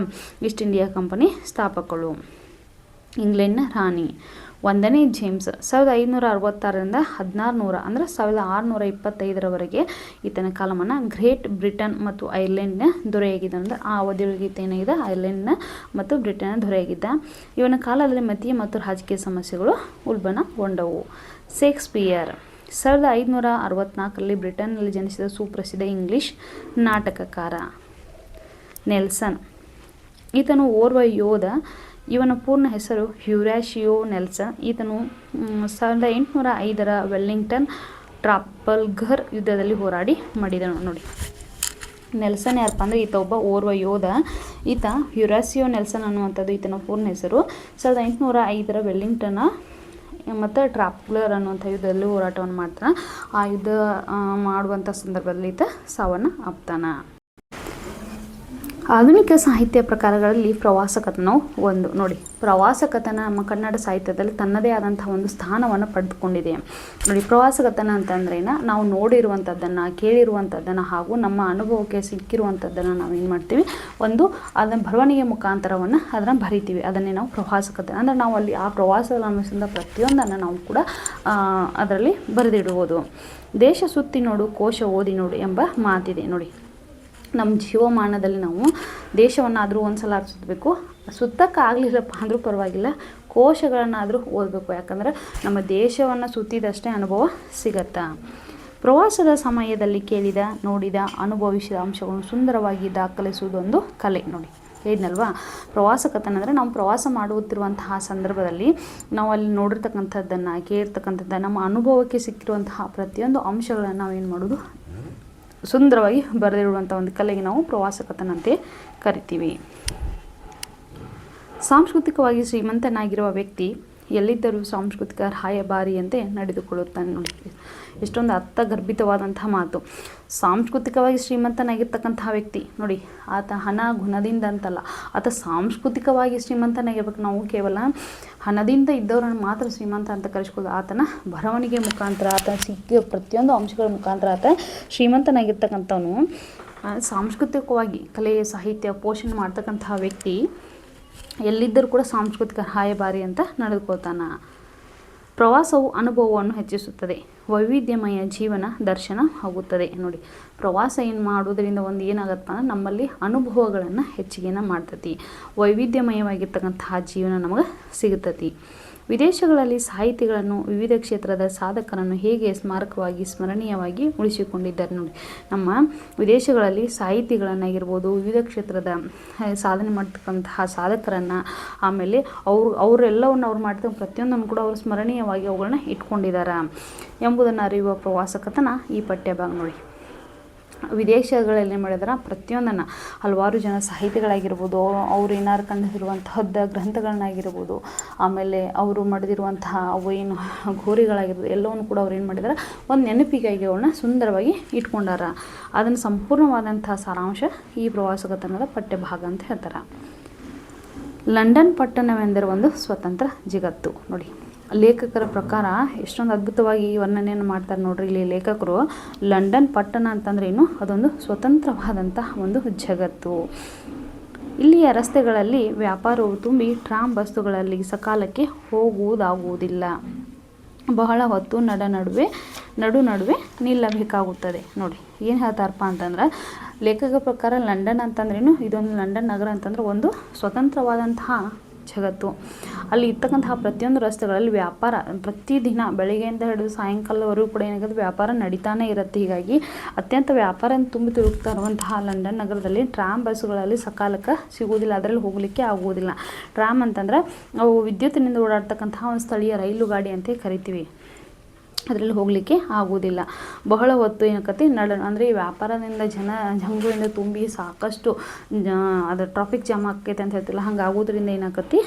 ಈಸ್ಟ್ ಇಂಡಿಯಾ ಕಂಪನಿ ಸ್ಥಾಪಕಳು, ಇಂಗ್ಲೆಂಡ್ನ ರಾಣಿ. ಒಂದನೇ ಜೇಮ್ಸ್ 1566ರಿಂದ 1600 ಅಂದರೆ 1625ರವರೆಗೆ ಈತನ ಕಾಲಮನ್ನು ಗ್ರೇಟ್ ಬ್ರಿಟನ್ ಮತ್ತು ಐರ್ಲೆಂಡ್ನ ದೊರೆಯಾಗಿದ್ದ. ಅಂದರೆ ಆ ಅವಧಿಯೊಳಗೆ ಈತ ಏನಾಗಿದೆ, ಐರ್ಲೆಂಡ್ನ ಮತ್ತು ಬ್ರಿಟನ್ನ ದೊರೆಯಾಗಿದ್ದ. ಇವನ ಕಾಲದಲ್ಲಿ ಮತೀಯ ಮತ್ತು ರಾಜಕೀಯ ಸಮಸ್ಯೆಗಳು ಉಲ್ಬಣಗೊಂಡವು. ಶೇಕ್ಸ್ಪಿಯರ್ 1564ರಲ್ಲಿ ಬ್ರಿಟನ್ನಲ್ಲಿ ಜನಿಸಿದ ಸುಪ್ರಸಿದ್ಧ ಇಂಗ್ಲಿಷ್ ನಾಟಕಕಾರ. ನೆಲ್ಸನ್ ಈತನು ಓರ್ವ ಯೋಧ. ಇವನ ಪೂರ್ಣ ಹೆಸರು ಹ್ಯುರಾಶಿಯೋ ನೆಲ್ಸನ್. ಈತನು 1805ರ ವೆಲ್ಲಿಂಗ್ಟನ್ ಟ್ರಾಫಲ್ಗರ್ ಯುದ್ಧದಲ್ಲಿ ಹೋರಾಡಿ ಮಡಿದನು. ನೋಡಿ, ನೆಲ್ಸನ್ ಯಾರಪ್ಪ ಅಂದರೆ ಈತ ಒಬ್ಬ ಓರ್ವ ಯೋಧ. ಈತ ಹ್ಯುರಾಸಿಯೋ ನೆಲ್ಸನ್ ಅನ್ನುವಂಥದ್ದು ಈತನ ಪೂರ್ಣ ಹೆಸರು. 1805ರ ವೆಲ್ಲಿಂಗ್ಟನ್ ಮತ್ತು ಟ್ರಾಫಲ್ಗರ್ ಅನ್ನುವಂಥ ಯುದ್ಧದಲ್ಲಿ ಹೋರಾಟವನ್ನು ಮಾಡ್ತಾನೆ. ಆ ಯುದ್ಧ ಮಾಡುವಂಥ ಸಂದರ್ಭದಲ್ಲಿ ಈತ ಸಾವನ್ನು ಅಪ್ತಾನೆ. ಆಧುನಿಕ ಸಾಹಿತ್ಯ ಪ್ರಕಾರಗಳಲ್ಲಿ ಪ್ರವಾಸ ಕಥನವು ಒಂದು. ನೋಡಿ, ಪ್ರವಾಸ ಕಥನ ನಮ್ಮ ಕನ್ನಡ ಸಾಹಿತ್ಯದಲ್ಲಿ ತನ್ನದೇ ಆದಂತಹ ಒಂದು ಸ್ಥಾನವನ್ನು ಪಡೆದುಕೊಂಡಿದೆ. ನೋಡಿ, ಪ್ರವಾಸ ಕಥನ ಅಂತಂದ್ರೇನ, ನಾವು ನೋಡಿರುವಂಥದ್ದನ್ನು, ಕೇಳಿರುವಂಥದ್ದನ್ನು ಹಾಗೂ ನಮ್ಮ ಅನುಭವಕ್ಕೆ ಸಿಕ್ಕಿರುವಂಥದ್ದನ್ನು ನಾವು ಏನು ಮಾಡ್ತೀವಿ, ಒಂದು ಅದನ್ನು ಬರವಣಿಗೆ ಮುಖಾಂತರವನ್ನು ಅದನ್ನು ಬರಿತೀವಿ. ಅದನ್ನೇ ನಾವು ಪ್ರವಾಸ ಕಥನ ಅಂದರೆ ನಾವು ಅಲ್ಲಿ ಆ ಪ್ರವಾಸದಲ್ಲಿ ಅನುಭವಿಸಿದ ಪ್ರತಿಯೊಂದನ್ನು ನಾವು ಕೂಡ ಅದರಲ್ಲಿ ಬರೆದಿಡುವುದು. ದೇಶ ಸುತ್ತಿ ನೋಡು, ಕೋಶ ಓದಿ ನೋಡು ಎಂಬ ಮಾತಿದೆ. ನೋಡಿ, ನಮ್ಮ ಜೀವಮಾನದಲ್ಲಿ ನಾವು ದೇಶವನ್ನಾದರೂ ಒಂದು ಸಲ ಸುತ್ತಬೇಕು. ಸುತ್ತಕ್ಕಾಗಲಿಲ್ಲಪ್ಪ ಅಂದರೂ ಪರವಾಗಿಲ್ಲ, ಕೋಶಗಳನ್ನಾದರೂ ಓದಬೇಕು. ಯಾಕಂದರೆ ನಮ್ಮ ದೇಶವನ್ನು ಸುತ್ತಿದಷ್ಟೇ ಅನುಭವ ಸಿಗತ್ತಾ. ಪ್ರವಾಸದ ಸಮಯದಲ್ಲಿ ಕೇಳಿದ, ನೋಡಿದ, ಅನುಭವಿಸಿದ ಅಂಶಗಳನ್ನು ಸುಂದರವಾಗಿ ದಾಖಲಿಸುವುದೊಂದು ಕಲೆ. ನೋಡಿ, ಹೇಳಿದ್ನಲ್ವಾ, ಪ್ರವಾಸ ಕಥನ ಅಂದರೆ ನಾವು ಪ್ರವಾಸ ಮಾಡುತ್ತಿರುವಂತಹ ಸಂದರ್ಭದಲ್ಲಿ ನಾವು ಅಲ್ಲಿ ನೋಡಿರ್ತಕ್ಕಂಥದ್ದನ್ನು, ಕೇಳಿರ್ತಕ್ಕಂಥದ್ದನ್ನು, ನಮ್ಮ ಅನುಭವಕ್ಕೆ ಸಿಕ್ಕಿರುವಂತಹ ಪ್ರತಿಯೊಂದು ಅಂಶಗಳನ್ನು ನಾವೇನು ಮಾಡೋದು, ಸುಂದರವಾಗಿ ಬರೆದಿಡುವಂಥ ಒಂದು ಕಲೆಗೆ ನಾವು ಪ್ರವಾಸ ಕಥನ ಅಂತ ಕರಿತೀವಿ. ಸಾಂಸ್ಕೃತಿಕವಾಗಿ ಶ್ರೀಮಂತನಾಗಿರುವ ವ್ಯಕ್ತಿ ಎಲ್ಲಿದ್ದರೂ ಸಾಂಸ್ಕೃತಿಕ ರಾಯಭಾರಿಯಂತೆ ನಡೆದುಕೊಳ್ಳುತ್ತಾನೆ. ನೋಡಿ, ಎಷ್ಟೊಂದು ಅರ್ಥಗರ್ಭಿತವಾದಂತಹ ಮಾತು. ಸಾಂಸ್ಕೃತಿಕವಾಗಿ ಶ್ರೀಮಂತನಾಗಿರ್ತಕ್ಕಂತಹ ವ್ಯಕ್ತಿ, ನೋಡಿ, ಆತ ಹಣ ಗುಣದಿಂದ ಅಂತಲ್ಲ, ಆತ ಸಾಂಸ್ಕೃತಿಕವಾಗಿ ಶ್ರೀಮಂತನಾಗಿರ್ಬೇಕು. ನಾವು ಕೇವಲ ಹಣದಿಂದ ಇದ್ದವ್ರನ್ನ ಮಾತ್ರ ಶ್ರೀಮಂತ ಅಂತ ಕರೆಸ್ಕೊಳ್ಳೋದು. ಆತನ ಬರವಣಿಗೆ ಮುಖಾಂತರ, ಆತ ಸಿಕ್ಕಿರೋ ಪ್ರತಿಯೊಂದು ಅಂಶಗಳ ಮುಖಾಂತರ ಆತ ಶ್ರೀಮಂತನಾಗಿರ್ತಕ್ಕಂಥವನು. ಸಾಂಸ್ಕೃತಿಕವಾಗಿ ಕಲೆ, ಸಾಹಿತ್ಯ ಪೋಷಣೆ ಮಾಡ್ತಕ್ಕಂತಹ ವ್ಯಕ್ತಿ ಎಲ್ಲಿದ್ದರೂ ಕೂಡ ಸಾಂಸ್ಕೃತಿಕ ರಾಯಭಾರಿ ಅಂತ ನಡೆದುಕೊಳ್ತಾನೆ. ಪ್ರವಾಸವು ಅನುಭವವನ್ನು ಹೆಚ್ಚಿಸುತ್ತದೆ. ವೈವಿಧ್ಯಮಯ ಜೀವನ ದರ್ಶನ ಆಗುತ್ತದೆ. ನೋಡಿ, ಪ್ರವಾಸ ಏನು ಮಾಡೋದರಿಂದ ಒಂದು ಏನಾಗತ್ತಪ್ಪ ಅಂದ್ರೆ ನಮ್ಮಲ್ಲಿ ಅನುಭವಗಳನ್ನು ಹೆಚ್ಚಿಗೆನ ಮಾಡ್ತತಿ. ವೈವಿಧ್ಯಮಯವಾಗಿರ್ತಕ್ಕಂತಹ ಜೀವನ ನಮಗೆ ಸಿಗುತ್ತದೆ. ವಿದೇಶಗಳಲ್ಲಿ ಸಾಹಿತಿಗಳನ್ನು, ವಿವಿಧ ಕ್ಷೇತ್ರದ ಸಾಧಕರನ್ನು ಹೇಗೆ ಸ್ಮಾರಕವಾಗಿ, ಸ್ಮರಣೀಯವಾಗಿ ಉಳಿಸಿಕೊಂಡಿದ್ದಾರೆ. ನೋಡಿ, ನಮ್ಮ ವಿದೇಶಗಳಲ್ಲಿ ಸಾಹಿತಿಗಳನ್ನಾಗಿರ್ಬೋದು, ವಿವಿಧ ಕ್ಷೇತ್ರದ ಸಾಧನೆ ಮಾಡ್ತಕ್ಕಂತಹ ಸಾಧಕರನ್ನು, ಆಮೇಲೆ ಅವರೆಲ್ಲವನ್ನು ಅವ್ರು ಮಾಡ್ತಕ್ಕಂಥ ಪ್ರತಿಯೊಂದನ್ನು ಕೂಡ ಅವರು ಸ್ಮರಣೀಯವಾಗಿ ಅವುಗಳನ್ನ ಇಟ್ಕೊಂಡಿದ್ದಾರೆ ಎಂಬುದನ್ನು ಅರಿಯುವ ಪ್ರವಾಸ ಕಥನ ಈ ಪಠ್ಯಭಾಗ. ನೋಡಿ, ವಿದೇಶಗಳಲ್ಲಿ ಮಾಡಿದ್ರೆ ಪ್ರತಿಯೊಂದನ್ನು ಹಲವಾರು ಜನ ಸಾಹಿತಿಗಳಾಗಿರ್ಬೋದು, ಅವರು ಏನಾರು ಕಂಡಿರುವಂತಹದ್ದು ಗ್ರಂಥಗಳನ್ನಾಗಿರ್ಬೋದು, ಆಮೇಲೆ ಅವರು ಮಾಡಿದಿರುವಂತಹ ಅವು ಏನು ಗೋರಿಗಳಾಗಿರ್ಬೋದು, ಎಲ್ಲವನ್ನು ಕೂಡ ಅವ್ರು ಏನು ಮಾಡಿದಾರೆ, ಒಂದು ನೆನಪಿಗಾಗಿ ಅವನ್ನ ಸುಂದರವಾಗಿ ಇಟ್ಕೊಂಡಾರ. ಅದನ್ನು ಸಂಪೂರ್ಣವಾದಂತಹ ಸಾರಾಂಶ ಈ ಪ್ರವಾಸ ಕಥನದ ಪಠ್ಯಭಾಗ ಅಂತ ಹೇಳ್ತಾರೆ. ಲಂಡನ್ ಪಟ್ಟಣವೆಂದರೆ ಒಂದು ಸ್ವತಂತ್ರ ಜಗತ್ತು. ನೋಡಿ, ಲೇಖಕರ ಪ್ರಕಾರ ಎಷ್ಟೊಂದು ಅದ್ಭುತವಾಗಿ ವರ್ಣನೆಯನ್ನು ಮಾಡ್ತಾರೆ ನೋಡ್ರಿ ಇಲ್ಲಿ ಲೇಖಕರು. ಲಂಡನ್ ಪಟ್ಟಣ ಅಂತಂದ್ರೆ ಏನು, ಅದೊಂದು ಸ್ವತಂತ್ರವಾದಂತಹ ಒಂದು ಜಗತ್ತು. ಇಲ್ಲಿಯ ರಸ್ತೆಗಳಲ್ಲಿ ವ್ಯಾಪಾರವು ತುಂಬಿ ಟ್ರಾಮ್ ಬಸ್ಸುಗಳಲ್ಲಿ ಸಕಾಲಕ್ಕೆ ಹೋಗುವುದಾಗುವುದಿಲ್ಲ. ಬಹಳ ಹೊತ್ತು ನಡುವೆ ನಿಲ್ಲಬೇಕಾಗುತ್ತದೆ. ನೋಡಿ, ಏನು ಹೇಳ್ತಾರಪ್ಪ ಅಂತಂದ್ರೆ, ಲೇಖಕ ಪ್ರಕಾರ ಲಂಡನ್ ಅಂತಂದ್ರೇನು, ಇದೊಂದು ಲಂಡನ್ ನಗರ ಅಂತಂದ್ರೆ ಒಂದು ಸ್ವತಂತ್ರವಾದಂತಹ ಜಗತ್ತು. ಅಲ್ಲಿ ಇರ್ತಕ್ಕಂತಹ ಪ್ರತಿಯೊಂದು ರಸ್ತೆಗಳಲ್ಲಿ ವ್ಯಾಪಾರ ಪ್ರತಿದಿನ ಬೆಳಗ್ಗೆಯಿಂದ ಹಿಡಿದು ಸಾಯಂಕಾಲವರೆಗೂ ಕೂಡ ಏನಾಗುತ್ತೆ, ವ್ಯಾಪಾರ ನಡೀತಾನೆ ಇರುತ್ತೆ. ಹೀಗಾಗಿ ಅತ್ಯಂತ ವ್ಯಾಪಾರ ತುಂಬಿ ತುಳುಕ್ತಾ ಇರುವಂತಹ ಲಂಡನ್ ನಗರದಲ್ಲಿ ಟ್ರಾಮ್ ಬಸ್ಸುಗಳಲ್ಲಿ ಸಕಾಲಕ್ಕೆ ಸಿಗುವುದಿಲ್ಲ, ಅದರಲ್ಲಿ ಹೋಗಲಿಕ್ಕೆ ಆಗುವುದಿಲ್ಲ. ಟ್ರಾಮ್ ಅಂತಂದ್ರೆ ಅವು ವಿದ್ಯುತ್ತಿನಿಂದ ಓಡಾಡ್ತಕ್ಕಂತಹ ಒಂದು ಸ್ಥಳೀಯ ರೈಲು ಗಾಡಿ ಅಂತ ಕರಿತೀವಿ. ಅದರಲ್ಲಿ ಹೋಗಲಿಕ್ಕೆ ಆಗುವುದಿಲ್ಲ. ಬಹಳ ಹೊತ್ತು ಏನಕ್ಕತಿ ಅಂದರೆ ಈ ವ್ಯಾಪಾರದಿಂದ ಜಂಗುವಿಂದ ತುಂಬಿ ಸಾಕಷ್ಟು ಅದು ಟ್ರಾಫಿಕ್ ಜಾಮ್ ಆಕೈತೆ ಅಂತ ಹೇಳ್ತಿಲ್ಲ, ಹಂಗೆ ಆಗೋದ್ರಿಂದ ಏನಾಕತಿ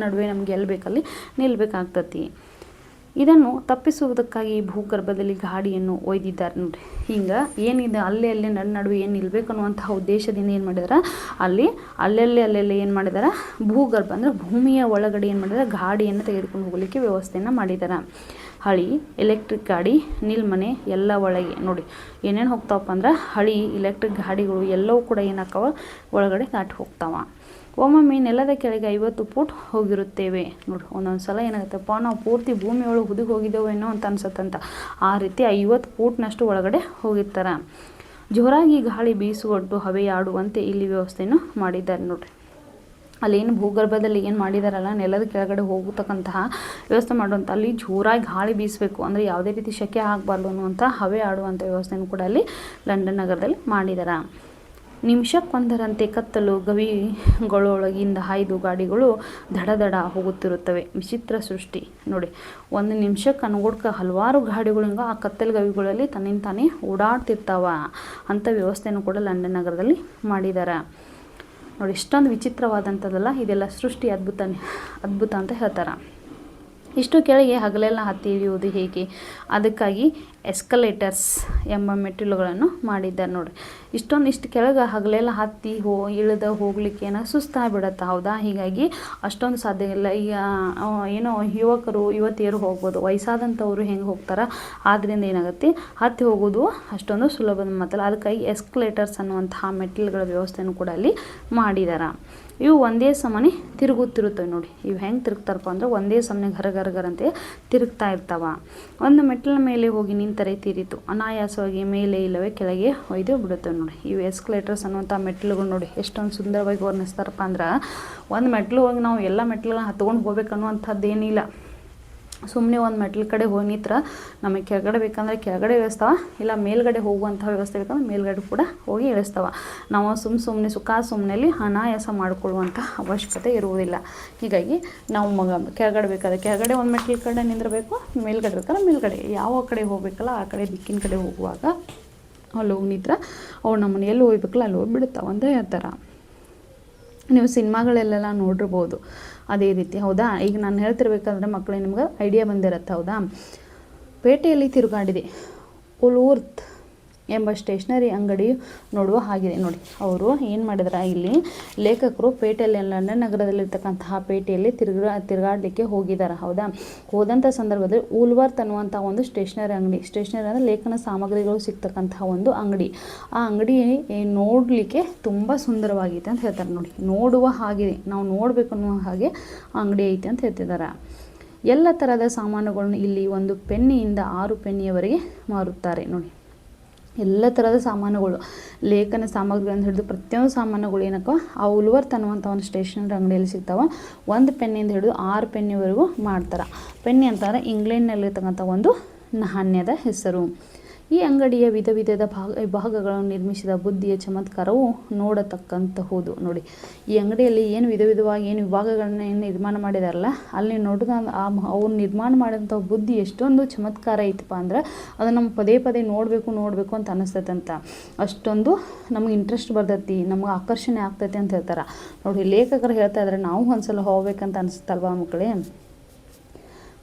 ನಡುವೆ ನಮ್ಗೆ ಎಲ್ಲಿ ಬೇಕಲ್ಲಿ ನಿಲ್ಬೇಕಾಗ್ತತಿ. ಇದನ್ನು ತಪ್ಪಿಸುವುದಕ್ಕಾಗಿ ಭೂಗರ್ಭದಲ್ಲಿ ಗಾಡಿಯನ್ನು ಒಯ್ದಿದ್ದಾರೆ. ನೋಡಿ, ಹಿಂಗೆ ಏನಿದೆ ಅಲ್ಲೇ ನಡುವೆ ಏನು ನಿಲ್ಬೇಕು ಅನ್ನುವಂತಹ ಉದ್ದೇಶದಿಂದ ಏನು ಮಾಡಿದಾರೆ, ಅಲ್ಲೆಲ್ಲಿ ಏನು ಮಾಡಿದಾರೆ, ಭೂಗರ್ಭ ಅಂದರೆ ಭೂಮಿಯ ಒಳಗಡೆ ಏನು ಮಾಡಿದಾರೆ, ಗಾಡಿಯನ್ನು ತೆಗೆದುಕೊಂಡು ಹೋಗಲಿಕ್ಕೆ ವ್ಯವಸ್ಥೆಯನ್ನು ಮಾಡಿದ್ದಾರೆ. ಹಳಿ, ಎಲೆಕ್ಟ್ರಿಕ್ ಗಾಡಿ, ನಿಲ್ಮನೆ ಎಲ್ಲ ಒಳಗೆ. ನೋಡಿ, ಏನೇನು ಹೋಗ್ತಾವಪ್ಪ ಅಂದ್ರೆ ಹಳಿ, ಎಲೆಕ್ಟ್ರಿಕ್ ಗಾಡಿಗಳು ಎಲ್ಲವೂ ಕೂಡ ಏನಾಕವ ಒಳಗಡೆ ದಾಟಿ ಹೋಗ್ತಾವ. ಒಮ್ಮೊಮ್ಮೆ ನೆಲದ ಕೆಳಗೆ 50 ಫೂಟ್ ಹೋಗಿರುತ್ತೇವೆ. ನೋಡಿ, ಒಂದೊಂದು ಸಲ ಏನಾಗುತ್ತಪ್ಪ, ನಾವು ಪೂರ್ತಿ ಭೂಮಿಯೊಳಗೆ ಹುದುಗಿ ಹೋಗಿದ್ದೇವೇನೋ ಅಂತ ಅನ್ಸತ್ತಂತ. ಆ ರೀತಿ 50 ಫೂಟ್ನಷ್ಟು ಒಳಗಡೆ ಹೋಗಿರ್ತಾರೆ. ಜೋರಾಗಿ ಗಾಳಿ ಬೀಸುವಟ್ಟು ಹವೆಯಾಡುವಂತೆ ಇಲ್ಲಿ ವ್ಯವಸ್ಥೆಯನ್ನು ಮಾಡಿದ್ದಾರೆ. ನೋಡಿರಿ, ಅಲ್ಲೇನು ಭೂಗರ್ಭದಲ್ಲಿ ಏನು ಮಾಡಿದಾರಲ್ಲ, ನೆಲದ ಕೆಳಗಡೆ ಹೋಗತಕ್ಕಂತಹ ವ್ಯವಸ್ಥೆ ಮಾಡುವಂಥ, ಅಲ್ಲಿ ಜೋರಾಗಿ ಗಾಳಿ ಬೀಸಬೇಕು, ಅಂದರೆ ಯಾವುದೇ ರೀತಿ ಶೆಕೆ ಆಗಬಾರ್ದು ಅನ್ನುವಂಥ ಹವೆ ಆಡುವಂಥ ವ್ಯವಸ್ಥೆಯನ್ನು ಕೂಡ ಅಲ್ಲಿ ಲಂಡನ್ ನಗರದಲ್ಲಿ ಮಾಡಿದ್ದಾರೆ. ನಿಮಿಷಕ್ಕೊಂದರಂತೆ ಕತ್ತಲು ಗವಿಗಳೊಳಗಿಂದ ಹಾಯ್ದು ಗಾಡಿಗಳು ದಡ ದಡ ಹೋಗುತ್ತಿರುತ್ತವೆ. ವಿಚಿತ್ರ ಸೃಷ್ಟಿ ನೋಡಿ. ಒಂದು ನಿಮಿಷಕ್ಕೆ ಅನುಗುಡ್ಕ ಹಲವಾರು ಗಾಡಿಗಳು ಹಿಂಗೆ ಆ ಕತ್ತಲು ಗವಿಗಳಲ್ಲಿ ತನ್ನಿಂದ ತಾನೇ ಓಡಾಡ್ತಿರ್ತಾವ ಅಂಥ ವ್ಯವಸ್ಥೆಯನ್ನು ಕೂಡ ಲಂಡನ್ ನಗರದಲ್ಲಿ ಮಾಡಿದ್ದಾರೆ. ನೋಡಿ, ಇಷ್ಟೊಂದು ವಿಚಿತ್ರವಾದಂಥದ್ದಲ್ಲ, ಇದೆಲ್ಲ ಸೃಷ್ಟಿ ಅದ್ಭುತ ಅಂತ ಹೇಳ್ತಾರೆ. ಇಷ್ಟು ಕೆಳಗೆ ಹಗಲೆಲ್ಲ ಹತ್ತಿ ಇಳಿಯುವುದು ಹೇಗೆ? ಅದಕ್ಕಾಗಿ ಎಸ್ಕಲೇಟರ್ಸ್ ಎಂಬ ಮೆಟ್ಟಿಲುಗಳನ್ನು ಮಾಡಿದ್ದಾರೆ. ನೋಡಿ, ಇಷ್ಟು ಕೆಳಗೆ ಹಗಲೆಲ್ಲ ಹತ್ತಿ ಇಳಿದು ಹೋಗ್ಲಿಕ್ಕೆ ಏನೋ ಸುಸ್ತಾಗ್ಬಿಡತ್ತೆ, ಹೌದಾ? ಹೀಗಾಗಿ ಅಷ್ಟೊಂದು ಸಾಧ್ಯ ಇಲ್ಲ. ಈಗ ಏನೋ ಯುವತಿಯರು ಹೋಗ್ಬೋದು, ವಯಸ್ಸಾದಂಥವ್ರು ಹೆಂಗೆ ಹೋಗ್ತಾರೆ, ಆದ್ದರಿಂದ ಏನಾಗುತ್ತೆ, ಹತ್ತಿ ಹೋಗೋದು ಅಷ್ಟೊಂದು ಸುಲಭದ ಮಾತಲ್ಲ. ಅದಕ್ಕಾಗಿ ಎಸ್ಕಲೇಟರ್ಸ್ ಅನ್ನುವಂತಹ ಮೆಟ್ಟಿಲುಗಳ ವ್ಯವಸ್ಥೆಯನ್ನು ಕೂಡ ಅಲ್ಲಿ ಮಾಡಿದ್ದಾರೆ. ಇವು ಒಂದೇ ಸಮನೆ ತಿರುಗುತ್ತಿರುತ್ತವೆ. ನೋಡಿ, ಇವು ಹೆಂಗೆ ತಿರುಗ್ತಾರಪ್ಪ ಅಂದ್ರೆ ಒಂದೇ ಸಮನೆ ಗರಗರಂತೆ ತಿರುಗ್ತಾ ಇರ್ತಾವ. ಒಂದು ಮೆಟ್ಟಿಲ ಮೇಲೆ ಹೋಗಿ ನಿಂತರೆ ತೀರಿತು, ಅನಾಯಾಸವಾಗಿ ಮೇಲೆ ಇಲ್ಲವೇ ಕೆಳಗೆ ಒಯ್ದು ಬಿಡುತ್ತವೆ. ನೋಡಿ, ಇವು ಎಸ್ಕಲೇಟರ್ಸ್ ಅನ್ನುವಂಥ ಮೆಟ್ಟಿಲುಗಳು ನೋಡಿ ಎಷ್ಟೊಂದು ಸುಂದರವಾಗಿ ವರ್ಣಿಸ್ತಾರಪ್ಪ ಅಂದ್ರೆ, ಒಂದು ಮೆಟ್ಟಿಲು ಹೋಗಿ ನಾವು ಎಲ್ಲ ಮೆಟ್ಟಿಲನ್ನ ಹತ್ಕೊಂಡು ಹೋಗ್ಬೇಕು ಅನ್ನುವಂಥದ್ದು ಏನಿಲ್ಲ. ಸುಮ್ಮನೆ ಒಂದು ಮೆಟ್ಲ ಕಡೆ ಹೋಗಿ ನಿಂತ್ರ ನಮಗೆ ಕೆಳಗಡೆ ಬೇಕಂದರೆ ಕೆಳಗಡೆ ಇಳಿಸ್ತಾವ, ಇಲ್ಲ ಮೇಲ್ಗಡೆ ಹೋಗುವಂಥ ವ್ಯವಸ್ಥೆ ಬೇಕಂದ್ರೆ ಮೇಲ್ಗಡೆ ಕೂಡ ಹೋಗಿ ಇಳಿಸ್ತಾವ. ನಾವು ಸುಮ್ಮನೆ ಸುಮ್ಮನೆಯಲ್ಲಿ ಅನಾಯಾಸ ಮಾಡಿಕೊಳ್ಳುವಂಥ ಅವಶ್ಯಕತೆ ಇರುವುದಿಲ್ಲ. ಹೀಗಾಗಿ ನಾವು ಕೆಳಗಡೆ ಬೇಕಾದ್ರೆ ಕೆಳಗಡೆ ಒಂದು ಮೆಟ್ಲ ಕಡೆ ನಿಂದಿರಬೇಕು, ಮೇಲ್ಗಡೆ ಬೇಕಾದ್ರೆ ಮೇಲ್ಗಡೆ, ಯಾವ ಕಡೆ ಹೋಗ್ಬೇಕಲ್ಲ ಆ ಕಡೆ ದಿಕ್ಕಿನ ಕಡೆ ಹೋಗುವಾಗ ಅಲ್ಲಿ ಹೋಗಿ ನಿಂತ್ರ ಅವ್ರು ನಮ್ಮನ್ನು ಎಲ್ಲಿ ಹೋಗ್ಬೇಕಲ್ಲ ಅಲ್ಲಿ ಹೋಗಿ ಬಿಡುತ್ತಾವ ಅಂತ ಹೇಳ್ತಾರೆ. ನೀವು ಸಿನಿಮಾಗಳಲ್ಲೆಲ್ಲ ನೋಡಿರ್ಬೋದು ಅದೇ ರೀತಿ, ಹೌದಾ? ಈಗ ನಾನು ಹೇಳ್ತಿರ್ಬೇಕಾದ್ರೆ ಮಕ್ಕಳೇ ನಿಮ್ಗೆ ಐಡಿಯಾ ಬಂದಿರತ್ತೆ, ಹೌದಾ? ಪೇಟೆಯಲ್ಲಿ ತಿರುಗಾಡಿದೆ. ಉಲ್ವರ್ತ್ ಎಂಬ ಸ್ಟೇಷನರಿ ಅಂಗಡಿ ನೋಡುವ ಹಾಗಿದೆ. ನೋಡಿ, ಅವರು ಏನು ಮಾಡಿದ್ರೆ, ಇಲ್ಲಿ ಲೇಖಕರು ಪೇಟೆಯಲ್ಲಿ ಲಂಡನ್ ನಗರದಲ್ಲಿರ್ತಕ್ಕಂತಹ ಪೇಟೆಯಲ್ಲಿ ತಿರುಗಾಡಲಿಕ್ಕೆ ಹೋಗಿದ್ದಾರೆ, ಹೌದಾ? ಹೋದಂಥ ಸಂದರ್ಭದಲ್ಲಿ ಉಲ್ವರ್ತ್ ಅನ್ನುವಂಥ ಒಂದು ಸ್ಟೇಷನರಿ ಅಂಗಡಿ, ಸ್ಟೇಷನರಿ ಅಂದರೆ ಲೇಖನ ಸಾಮಗ್ರಿಗಳು ಸಿಗ್ತಕ್ಕಂತಹ ಒಂದು ಅಂಗಡಿ. ಆ ಅಂಗಡಿ ನೋಡಲಿಕ್ಕೆ ತುಂಬ ಸುಂದರವಾಗಿದೆ ಅಂತ ಹೇಳ್ತಾರೆ. ನೋಡಿ, ನೋಡುವ ಹಾಗೆ, ನಾವು ನೋಡಬೇಕು ಅನ್ನುವ ಹಾಗೆ ಅಂಗಡಿ ಐತೆ ಅಂತ ಹೇಳ್ತಿದ್ದಾರೆ. ಎಲ್ಲ ಥರದ ಸಾಮಾನುಗಳನ್ನು ಇಲ್ಲಿ 1 ಪೆನ್ನಿಯಿಂದ 6 ಪೆನ್ನಿಯವರೆಗೆ ಮಾರುತ್ತಾರೆ. ನೋಡಿ, ಎಲ್ಲ ಥರದ ಸಾಮಾನುಗಳು, ಲೇಖನ ಸಾಮಗ್ರಿಗಳನ್ನು ಹಿಡಿದು ಪ್ರತಿಯೊಂದು ಸಾಮಾನುಗಳು ಏನಕ್ಕ ಆ ಉಲ್ವರ್ತ್ ಅನ್ನುವಂಥ ಒಂದು ಸ್ಟೇಷನರಿ ಅಂಗಡಿಯಲ್ಲಿ ಸಿಗ್ತಾವೆ. 1 ಪೆನ್ನಿಯಿಂದ ಹಿಡಿದು 6 ಪೆನ್ನಿವರೆಗೂ ಮಾಡ್ತಾರೆ. ಪೆನ್ನಿ ಅಂತಂದರೆ ಇಂಗ್ಲೆಂಡ್ನಲ್ಲಿರ್ತಕ್ಕಂಥ ಒಂದು ನಾಣ್ಯದ ಹೆಸರು. ಈ ಅಂಗಡಿಯ ವಿಧ ವಿಧದ ಭಾಗಗಳನ್ನು ನಿರ್ಮಿಸಿದ ಬುದ್ಧಿಯ ಚಮತ್ಕಾರವು ನೋಡತಕ್ಕಂತಹುದು. ನೋಡಿ, ಈ ಅಂಗಡಿಯಲ್ಲಿ ಏನು ವಿಧವಾಗಿ ಏನು ವಿಭಾಗಗಳನ್ನ ಏನು ನಿರ್ಮಾಣ ಮಾಡಿದಾರಲ್ಲ, ಅಲ್ಲಿ ನೋಡಿದ ಅವ್ರು ನಿರ್ಮಾಣ ಮಾಡಿದಂಥ ಬುದ್ಧಿ ಎಷ್ಟೊಂದು ಚಮತ್ಕಾರ ಐತಪ್ಪ ಅಂದ್ರೆ ಅದು ನಮ್ಮ ಪದೇ ನೋಡಬೇಕು ಅಂತ ಅನಿಸ್ತೈತಂತ. ಅಷ್ಟೊಂದು ನಮಗೆ ಇಂಟ್ರೆಸ್ಟ್ ಬರ್ತೈತಿ, ನಮ್ಗೆ ಆಕರ್ಷಣೆ ಆಗ್ತೈತಿ ಅಂತ ಹೇಳ್ತಾರೆ. ನೋಡಿ, ಲೇಖಕರು ಹೇಳ್ತಾ ಇದ್ದಾರೆ, ನಾವು ಒಂದ್ಸಲ ಹೋಗ್ಬೇಕಂತ ಅನಿಸುತ್ತಲ್ವಾ ಮಕ್ಕಳೇ?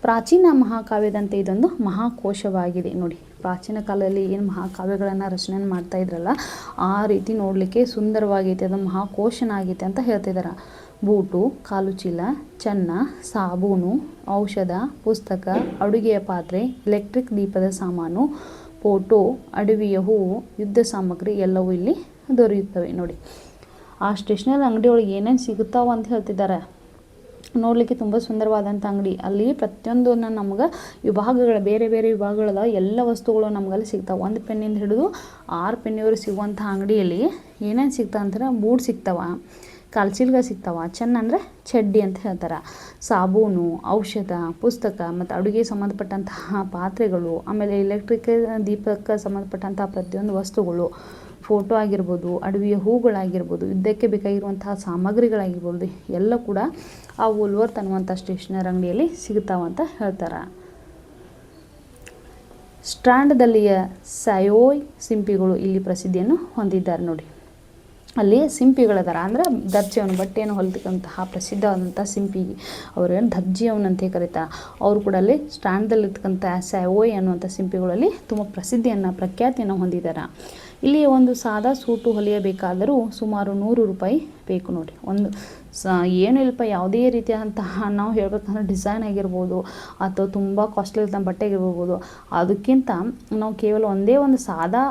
ಪ್ರಾಚೀನ ಮಹಾಕಾವ್ಯದಂತೆ ಇದೊಂದು ಮಹಾಕೋಶವಾಗಿದೆ. ನೋಡಿ, ಪ್ರಾಚೀನ ಕಾಲದಲ್ಲಿ ಏನು ಮಹಾಕಾವ್ಯಗಳನ್ನು ರಚನೆ ಮಾಡ್ತಾ ಇದ್ರಲ್ಲ, ಆ ರೀತಿ ನೋಡಲಿಕ್ಕೆ ಸುಂದರವಾಗೈತೆ, ಅದು ಮಹಾಕೋಶನ ಆಗೈತೆ ಅಂತ ಹೇಳ್ತಿದ್ದಾರೆ. ಬೂಟು, ಕಾಲು ಚೀಲ, ಚೆನ್ನ, ಸಾಬೂನು, ಔಷಧ, ಪುಸ್ತಕ, ಅಡುಗೆಯ ಪಾತ್ರೆ, ಎಲೆಕ್ಟ್ರಿಕ್ ದೀಪದ ಸಾಮಾನು, ಫೋಟೋ, ಅಡವಿಯ ಹೂವು, ಯುದ್ಧ ಸಾಮಗ್ರಿ ಎಲ್ಲವೂ ಇಲ್ಲಿ ದೊರೆಯುತ್ತವೆ. ನೋಡಿ, ಆ ಸ್ಟೇಷನರಿ ಅಂಗಡಿಯೊಳಗೆ ಏನೇನು ಸಿಗುತ್ತಾವ ಅಂತ ಹೇಳ್ತಿದ್ದಾರೆ. ನೋಡಲಿಕ್ಕೆ ತುಂಬ ಸುಂದರವಾದಂಥ ಅಂಗಡಿ. ಅಲ್ಲಿ ಪ್ರತಿಯೊಂದು ನಮ್ಗೆ ವಿಭಾಗಗಳು, ಬೇರೆ ವಿಭಾಗಗಳದ ಎಲ್ಲ ವಸ್ತುಗಳು ನಮ್ಗಲ್ಲಿ ಸಿಗ್ತಾವೆ. 1 ಪೆನ್ನಿಂದ ಹಿಡಿದು 6 ಪೆನ್ನಿವರೆಗೆ ಸಿಗುವಂಥ ಅಂಗಡಿಯಲ್ಲಿ ಏನೇನು ಸಿಗ್ತಾವೆ ಅಂತಾರೆ, ಬೂಟ್ ಸಿಗ್ತಾವ, ಕಾಲ್ಚೀಲ್ಗ ಸಿಗ್ತಾವ, ಚೆನ್ನ ಅಂದರೆ ಚಡ್ಡಿ ಅಂತ ಹೇಳ್ತಾರೆ, ಸಾಬೂನು, ಔಷಧ, ಪುಸ್ತಕ ಮತ್ತು ಅಡುಗೆ ಸಂಬಂಧಪಟ್ಟಂತಹ ಪಾತ್ರೆಗಳು, ಆಮೇಲೆ ಎಲೆಕ್ಟ್ರಿಕ್ ದೀಪಕ್ಕೆ ಸಂಬಂಧಪಟ್ಟಂತಹ ಪ್ರತಿಯೊಂದು ವಸ್ತುಗಳು, ಫೋಟೋ ಆಗಿರ್ಬೋದು, ಅಡವಿಯ ಹೂಗಳಾಗಿರ್ಬೋದು, ಯುದ್ಧಕ್ಕೆ ಬೇಕಾಗಿರುವಂತಹ ಸಾಮಗ್ರಿಗಳಾಗಿರ್ಬೋದು, ಎಲ್ಲ ಕೂಡ ಆ ಉಲ್ವರ್ತ್ ಅನ್ನುವಂಥ ಸ್ಟೇಷನರಿ ಅಂಗಡಿಯಲ್ಲಿ ಸಿಗ್ತಾವಂತ ಹೇಳ್ತಾರೆ. ಸ್ಟ್ರಾಂಡದಲ್ಲಿಯ ಸಯೋಯ್ ಸಿಂಪಿಗಳು ಇಲ್ಲಿ ಪ್ರಸಿದ್ಧಿಯನ್ನು ಹೊಂದಿದ್ದಾರೆ. ನೋಡಿ, ಅಲ್ಲಿ ಸಿಂಪಿಗಳದಾರ, ಅಂದರೆ ದರ್ಜಿಯವನು, ಬಟ್ಟೆಯನ್ನು ಹೊಲಿತಕ್ಕಂತಹ ಪ್ರಸಿದ್ಧವಾದಂಥ ಸಿಂಪಿ, ಅವರೇನು ದರ್ಜಿಯವನಂತೆ ಕರೀತಾರೆ. ಅವರು ಕೂಡ ಅಲ್ಲಿ ಸ್ಟ್ರಾಂಡದಲ್ಲಿರ್ತಕ್ಕಂಥ ಸಯೋಯ್ ಅನ್ನುವಂಥ ಸಿಂಪಿಗಳಲ್ಲಿ ತುಂಬ ಪ್ರಖ್ಯಾತಿಯನ್ನು ಹೊಂದಿದ್ದಾರೆ. ಇಲ್ಲಿ ಒಂದು ಸಾದಾ ಸೂಟು ಹೊಲಿಯಬೇಕಾದರೂ ಸುಮಾರು 100 ರೂಪಾಯಿ ಬೇಕು. ನೋಡಿ, ಒಂದು ಏನು ಇಲ್ಲಪ್ಪ, ಯಾವುದೇ ರೀತಿಯಾದಂತಹ ನಾವು ಹೇಳ್ಬೇಕಂದ್ರೆ ಡಿಸೈನ್ ಆಗಿರ್ಬೋದು ಅಥವಾ ತುಂಬ ಕಾಸ್ಟ್ಲಿ ಇರ್ತಂಥ ಬಟ್ಟೆ ಆಗಿರ್ಬೋದು, ಅದಕ್ಕಿಂತ ನಾವು ಕೇವಲ ಒಂದೇ ಒಂದು ಸಾದಾ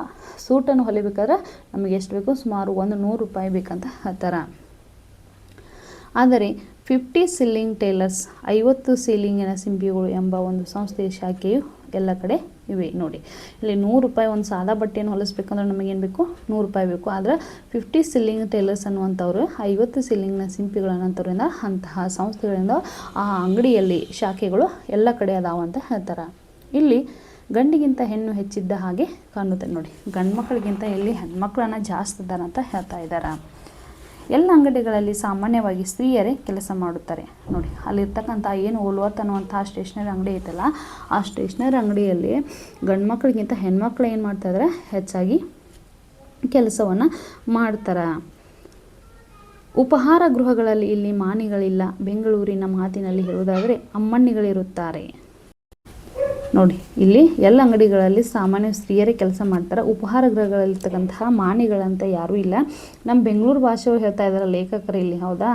ಸೂಟನ್ನು ಹೊಲಿಬೇಕಾದ್ರೆ ನಮಗೆ ಎಷ್ಟು ಬೇಕು, ಸುಮಾರು 100 ರೂಪಾಯಿ ಬೇಕಂತ ಹೇಳ್ತಾರೆ. ಆದರೆ 50 ಸಿಲ್ಲಿಂಗ್ ಟೇಲರ್ಸ್ 50 ಸೀಲಿಂಗಿನ ಸಿಂಪಿಗಳು ಎಂಬ ಒಂದು ಸಂಸ್ಥೆಯ ಶಾಖೆಯು ಎಲ್ಲ ಕಡೆ ಇವೆ. ನೋಡಿ ಇಲ್ಲಿ ₹100 ಒಂದು ಸಾದಾ ಬಟ್ಟೆಯನ್ನು ಹೊಲಿಸ್ಬೇಕಂದ್ರೆ ನಮಗೇನು ಬೇಕು, ₹100 ಬೇಕು. ಆದರೆ 50 ಸಿಲ್ಲಿಂಗ್ ಟೇಲರ್ಸ್ ಅನ್ನುವಂಥವ್ರು 50 ಸಿಲ್ಲಿಂಗ್ನ ಸಿಂಪಿಗಳನ್ನಂಥವ್ರಿಂದ ಅಂತಹ ಸಂಸ್ಥೆಗಳಿಂದ ಆ ಅಂಗಡಿಯಲ್ಲಿ ಶಾಖೆಗಳು ಎಲ್ಲ ಕಡೆ ಅದಾವ ಅಂತ ಹೇಳ್ತಾರೆ. ಇಲ್ಲಿ ಗಂಡಿಗಿಂತ ಹೆಣ್ಣು ಹೆಚ್ಚಿದ್ದ ಹಾಗೆ ಕಾಣುತ್ತೆ. ನೋಡಿ ಗಂಡು ಮಕ್ಕಳಿಗಿಂತ ಇಲ್ಲಿ ಹೆಣ್ಮಕ್ಳನ್ನ ಜಾಸ್ತಿ ಇದ್ದಾರೆ ಅಂತ ಹೇಳ್ತಾ ಇದ್ದಾರೆ. ಎಲ್ಲ ಅಂಗಡಿಗಳಲ್ಲಿ ಸಾಮಾನ್ಯವಾಗಿ ಸ್ತ್ರೀಯರೇ ಕೆಲಸ ಮಾಡುತ್ತಾರೆ. ನೋಡಿ ಅಲ್ಲಿರ್ತಕ್ಕಂಥ ಏನು ಓಲ್ವರ್ತ್ ಅನ್ನುವಂಥ ಸ್ಟೇಷ್ನರಿ ಅಂಗಡಿ ಐತಲ್ಲ, ಆ ಸ್ಟೇಷ್ನರಿ ಅಂಗಡಿಯಲ್ಲಿ ಗಂಡು ಮಕ್ಕಳಿಗಿಂತ ಹೆಣ್ಮಕ್ಳು ಏನು ಮಾಡ್ತಾಯಿದ್ದಾರೆ, ಹೆಚ್ಚಾಗಿ ಕೆಲಸವನ್ನು ಮಾಡ್ತಾರೆ. ಉಪಹಾರ ಗೃಹಗಳಲ್ಲಿ ಇಲ್ಲಿ ಮಾಣಿಗಳಿಲ್ಲ. ಬೆಂಗಳೂರಿನ ಮಾತಿನಲ್ಲಿ ಹೇಳುವುದಾದರೆ ಅಮ್ಮಣ್ಣಿಗಳಿರುತ್ತಾರೆ. ನೋಡಿ ಇಲ್ಲಿ ಎಲ್ಲ ಅಂಗಡಿಗಳಲ್ಲಿ ಸಾಮಾನ್ಯ ಸ್ತ್ರೀಯರೇ ಕೆಲಸ ಮಾಡ್ತಾರೆ. ಉಪಹಾರ ಗೃಹಗಳಲ್ಲಿರ್ತಕ್ಕಂತಹ ಮಾಣಿಗಳಂತ ಯಾರೂ ಇಲ್ಲ. ನಮ್ಮ ಬೆಂಗಳೂರು ಭಾಷೆ ಹೇಳ್ತಾ ಇದ್ದಾರೆ ಲೇಖಕರು ಇಲ್ಲಿ, ಹೌದಾ,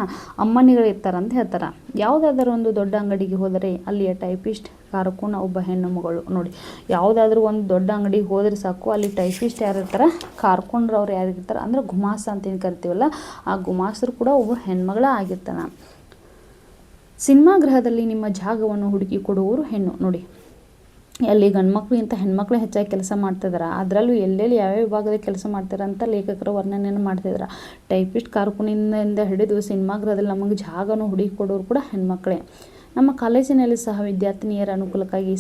ಅಮ್ಮನಿಗಳು ಇರ್ತಾರಂತ ಹೇಳ್ತಾರೆ. ಯಾವುದಾದ್ರೂ ಒಂದು ದೊಡ್ಡ ಅಂಗಡಿಗೆ ಹೋದರೆ ಅಲ್ಲಿಯ ಟೈಪಿಸ್ಟ್, ಕಾರಕೂನ ಒಬ್ಬ ಹೆಣ್ಣು ಮಗಳು. ನೋಡಿ ಯಾವುದಾದ್ರೂ ಒಂದು ದೊಡ್ಡ ಅಂಗಡಿಗೆ ಹೋದರೆ ಸಾಕು, ಅಲ್ಲಿ ಟೈಪಿಸ್ಟ್ ಯಾರು ಇರ್ತಾರೆ, ಕಾರ್ಕೊಂಡ್ರವ್ರು ಯಾರು ಇರ್ತಾರೆ ಅಂದರೆ ಗುಮಾಸ ಅಂತ ಏನು ಕರಿತೀವಲ್ಲ, ಆ ಗುಮಾಸರು ಕೂಡ ಒಬ್ಬ ಹೆಣ್ಮಗಳ ಆಗಿರ್ತಾನೆ. ಸಿನಿಮಾ ಗೃಹದಲ್ಲಿ ನಿಮ್ಮ ಜಾಗವನ್ನು ಹುಡುಕಿ ಕೊಡುವವರು ಹೆಣ್ಣು. ನೋಡಿ ಅಲ್ಲಿ ಗಂಡು ಮಕ್ಕಳಿಗಿಂತ ಹೆಣ್ಮಕ್ಳು ಹೆಚ್ಚಾಗಿ ಕೆಲಸ ಮಾಡ್ತಿದ್ದಾರೆ. ಅದರಲ್ಲೂ ಎಲ್ಲೆಲ್ಲಿ ಯಾವ್ಯಾವ ವಿಭಾಗದಲ್ಲಿ ಕೆಲಸ ಮಾಡ್ತಾರೆ ಅಂತ ಲೇಖಕರು ವರ್ಣನೆಯನ್ನು ಮಾಡ್ತಿದ್ದಾರೆ. ಟೈಪಿಸ್ಟ್, ಕಾರಕುನಿಂದ ಹಿಡಿದು ಸಿನಿಮಾಗೃಹದಲ್ಲಿ ನಮಗೆ ಜಾಗವನ್ನು ಹುಡುಕಿ ಕೊಡೋರು ಕೂಡ ಹೆಣ್ಮಕ್ಳೇ. ನಮ್ಮ ಕಾಲೇಜಿನಲ್ಲಿ ಸಹ ವಿದ್ಯಾರ್ಥಿನಿಯರ ಅನುಕೂಲಕ್ಕಾಗಿ